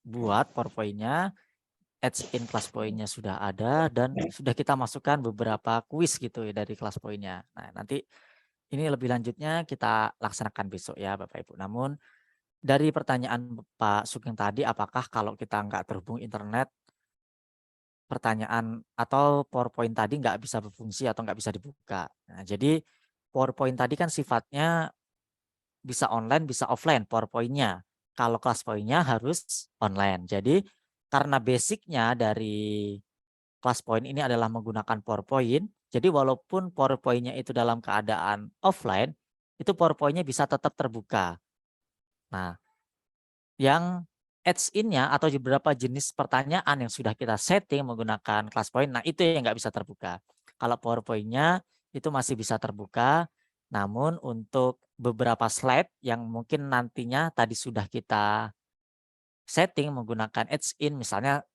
buat PowerPoint-nya, adds in kelas poinnya sudah ada dan sudah kita masukkan beberapa kuis gitu ya dari kelas poinnya. Nah, nanti ini lebih lanjutnya kita laksanakan besok ya Bapak Ibu. Namun dari pertanyaan Pak Sugeng tadi, apakah kalau kita nggak terhubung internet, pertanyaan atau PowerPoint tadi nggak bisa berfungsi atau nggak bisa dibuka. Nah, jadi PowerPoint tadi kan sifatnya bisa online, bisa offline PowerPoint-nya. Kalau kelas poinnya harus online. Jadi karena basicnya dari kelas point ini adalah menggunakan PowerPoint, jadi walaupun PowerPoint-nya itu dalam keadaan offline, itu PowerPoint-nya bisa tetap terbuka. Nah, yang adds-in-nya atau beberapa jenis pertanyaan yang sudah kita setting menggunakan kelas point, nah itu yang nggak bisa terbuka. Kalau PowerPoint-nya itu masih bisa terbuka, namun untuk beberapa slide yang mungkin nantinya tadi sudah kita setting menggunakan adds-in, misalnya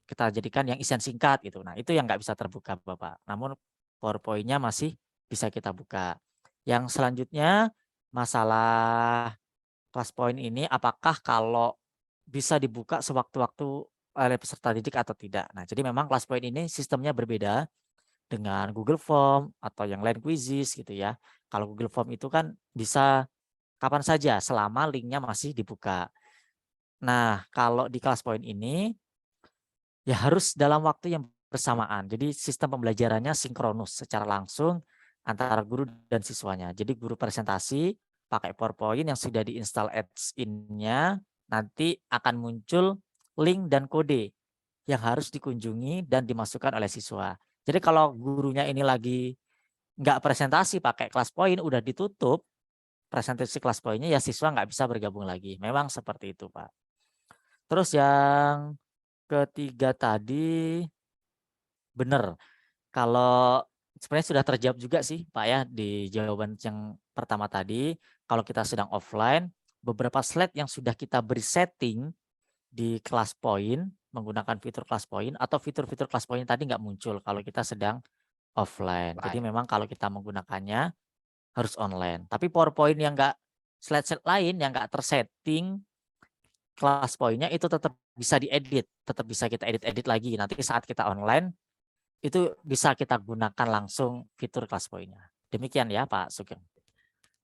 kita jadikan yang isian singkat gitu. Nah itu yang nggak bisa terbuka Bapak. Namun PowerPoint-nya masih bisa kita buka. Yang selanjutnya masalah kelas point ini apakah kalau bisa dibuka sewaktu-waktu oleh peserta didik atau tidak. Nah, jadi memang kelas point ini sistemnya berbeda dengan Google Form atau yang lain Quizzes gitu ya. Kalau Google Form itu kan bisa kapan saja selama linknya masih dibuka. Nah, kalau di kelas point ini ya harus dalam waktu yang bersamaan. Jadi sistem pembelajarannya sinkronus secara langsung antara guru dan siswanya. Jadi guru presentasi pakai PowerPoint yang sudah diinstal adds-in-nya, nanti akan muncul link dan kode yang harus dikunjungi dan dimasukkan oleh siswa. Jadi kalau gurunya ini lagi nggak presentasi pakai kelas point, udah ditutup presentasi kelas poinnya, ya siswa nggak bisa bergabung lagi. Memang seperti itu Pak. Terus yang ketiga tadi, benar. Kalau sebenarnya sudah terjawab juga sih Pak ya di jawaban yang pertama tadi. Kalau kita sedang offline, beberapa slide yang sudah kita beri setting di kelas point menggunakan fitur kelas point atau fitur-fitur kelas point tadi nggak muncul kalau kita sedang offline. Jadi memang kalau kita menggunakannya harus online. Tapi PowerPoint yang nggak slide-slide lain yang nggak tersetting kelas poinnya itu tetap bisa diedit, tetap bisa kita edit-edit lagi. Nanti saat kita online itu bisa kita gunakan langsung fitur kelas poinnya. Demikian ya Pak Sugeng.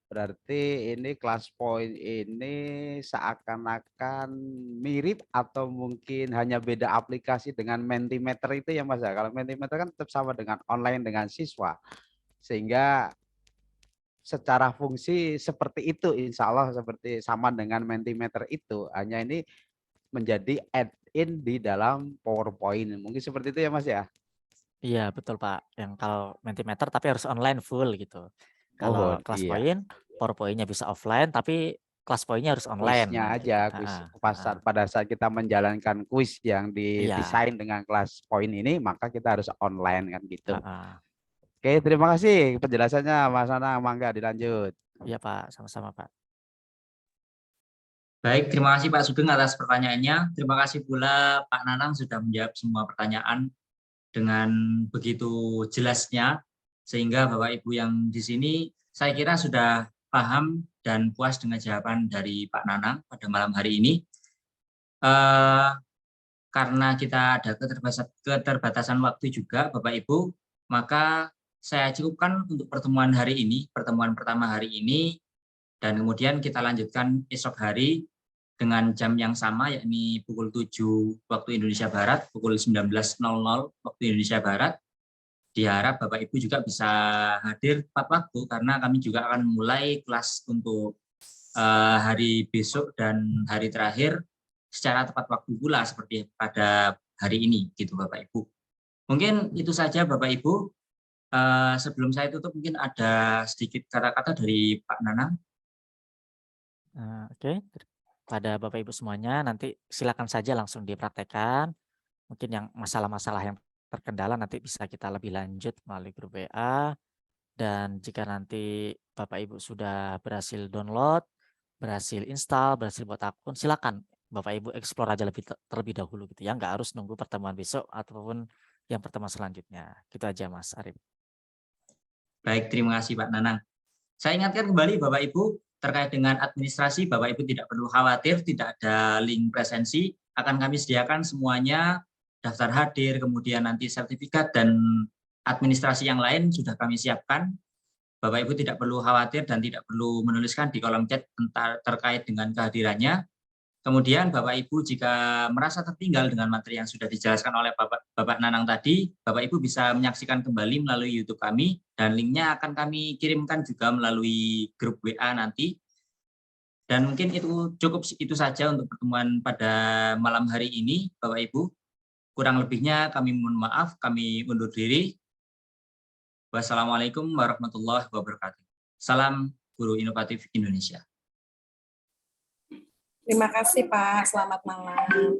Berarti ini kelas point ini seakan-akan mirip atau mungkin hanya beda aplikasi dengan Mentimeter itu ya Mas ya. Kalau Mentimeter kan tetap sama dengan online dengan siswa. Sehingga secara fungsi seperti itu insya Allah seperti sama dengan Mentimeter itu. Hanya ini menjadi add-in di dalam PowerPoint. Mungkin seperti itu ya Mas ya. Iya betul Pak. Yang kalau Mentimeter tapi harus online full gitu. Kalau kelas Iya. point, PowerPoint-nya bisa offline tapi kelas point-nya harus online. Kuisnya Nah, aja, gitu. kuis pada saat kita menjalankan kuis yang Iya. didesain dengan kelas point ini, maka kita harus online kan gitu. Heeh. Oke, terima kasih penjelasannya Mas Anang. Mangga dilanjut. Iya Pak, sama-sama Pak. Baik, terima kasih Pak Sugeng atas pertanyaannya. Terima kasih pula Pak Nanang sudah menjawab semua pertanyaan dengan begitu jelasnya, sehingga Bapak Ibu yang di sini saya kira sudah paham dan puas dengan jawaban dari Pak Nanang pada malam hari ini. karena kita ada keterbatasan waktu juga Bapak Ibu, maka saya cukupkan untuk pertemuan hari ini, pertemuan pertama hari ini, dan kemudian kita lanjutkan esok hari dengan jam yang sama, yakni pukul 7 waktu Indonesia Barat, pukul 19.00 waktu Indonesia Barat. Diharap Bapak Ibu juga bisa hadir tepat waktu, karena kami juga akan mulai kelas untuk hari besok dan hari terakhir secara tepat waktu pula seperti pada hari ini, gitu Bapak Ibu. Mungkin itu saja Bapak Ibu. Sebelum saya tutup, mungkin ada sedikit kata-kata dari Pak Nanang. Oke, pada Bapak Ibu semuanya, nanti silakan saja langsung dipraktekkan. Mungkin yang masalah-masalah yang terkendala nanti bisa kita lebih lanjut melalui grup WA. Dan jika nanti Bapak Ibu sudah berhasil download, berhasil install, berhasil buat akun, silakan Bapak Ibu explore aja terlebih dahulu gitu ya, nggak harus nunggu pertemuan besok ataupun yang pertemuan selanjutnya. Gitu aja Mas Arif. Baik, terima kasih Pak Nanang. Saya ingatkan kembali Bapak Ibu, terkait dengan administrasi, Bapak Ibu tidak perlu khawatir, tidak ada link presensi, akan kami sediakan semuanya, daftar hadir, kemudian nanti sertifikat dan administrasi yang lain sudah kami siapkan. Bapak Ibu tidak perlu khawatir dan tidak perlu menuliskan di kolom chat terkait dengan kehadirannya. Kemudian Bapak Ibu jika merasa tertinggal dengan materi yang sudah dijelaskan oleh Bapak Nanang tadi, Bapak Ibu bisa menyaksikan kembali melalui YouTube kami, dan linknya akan kami kirimkan juga melalui grup WA nanti. Dan mungkin itu cukup itu saja untuk pertemuan pada malam hari ini, Bapak Ibu. Kurang lebihnya kami mohon maaf, kami undur diri. Wassalamualaikum warahmatullahi wabarakatuh. Salam Guru Inovatif Indonesia. Terima kasih Pak, selamat malam.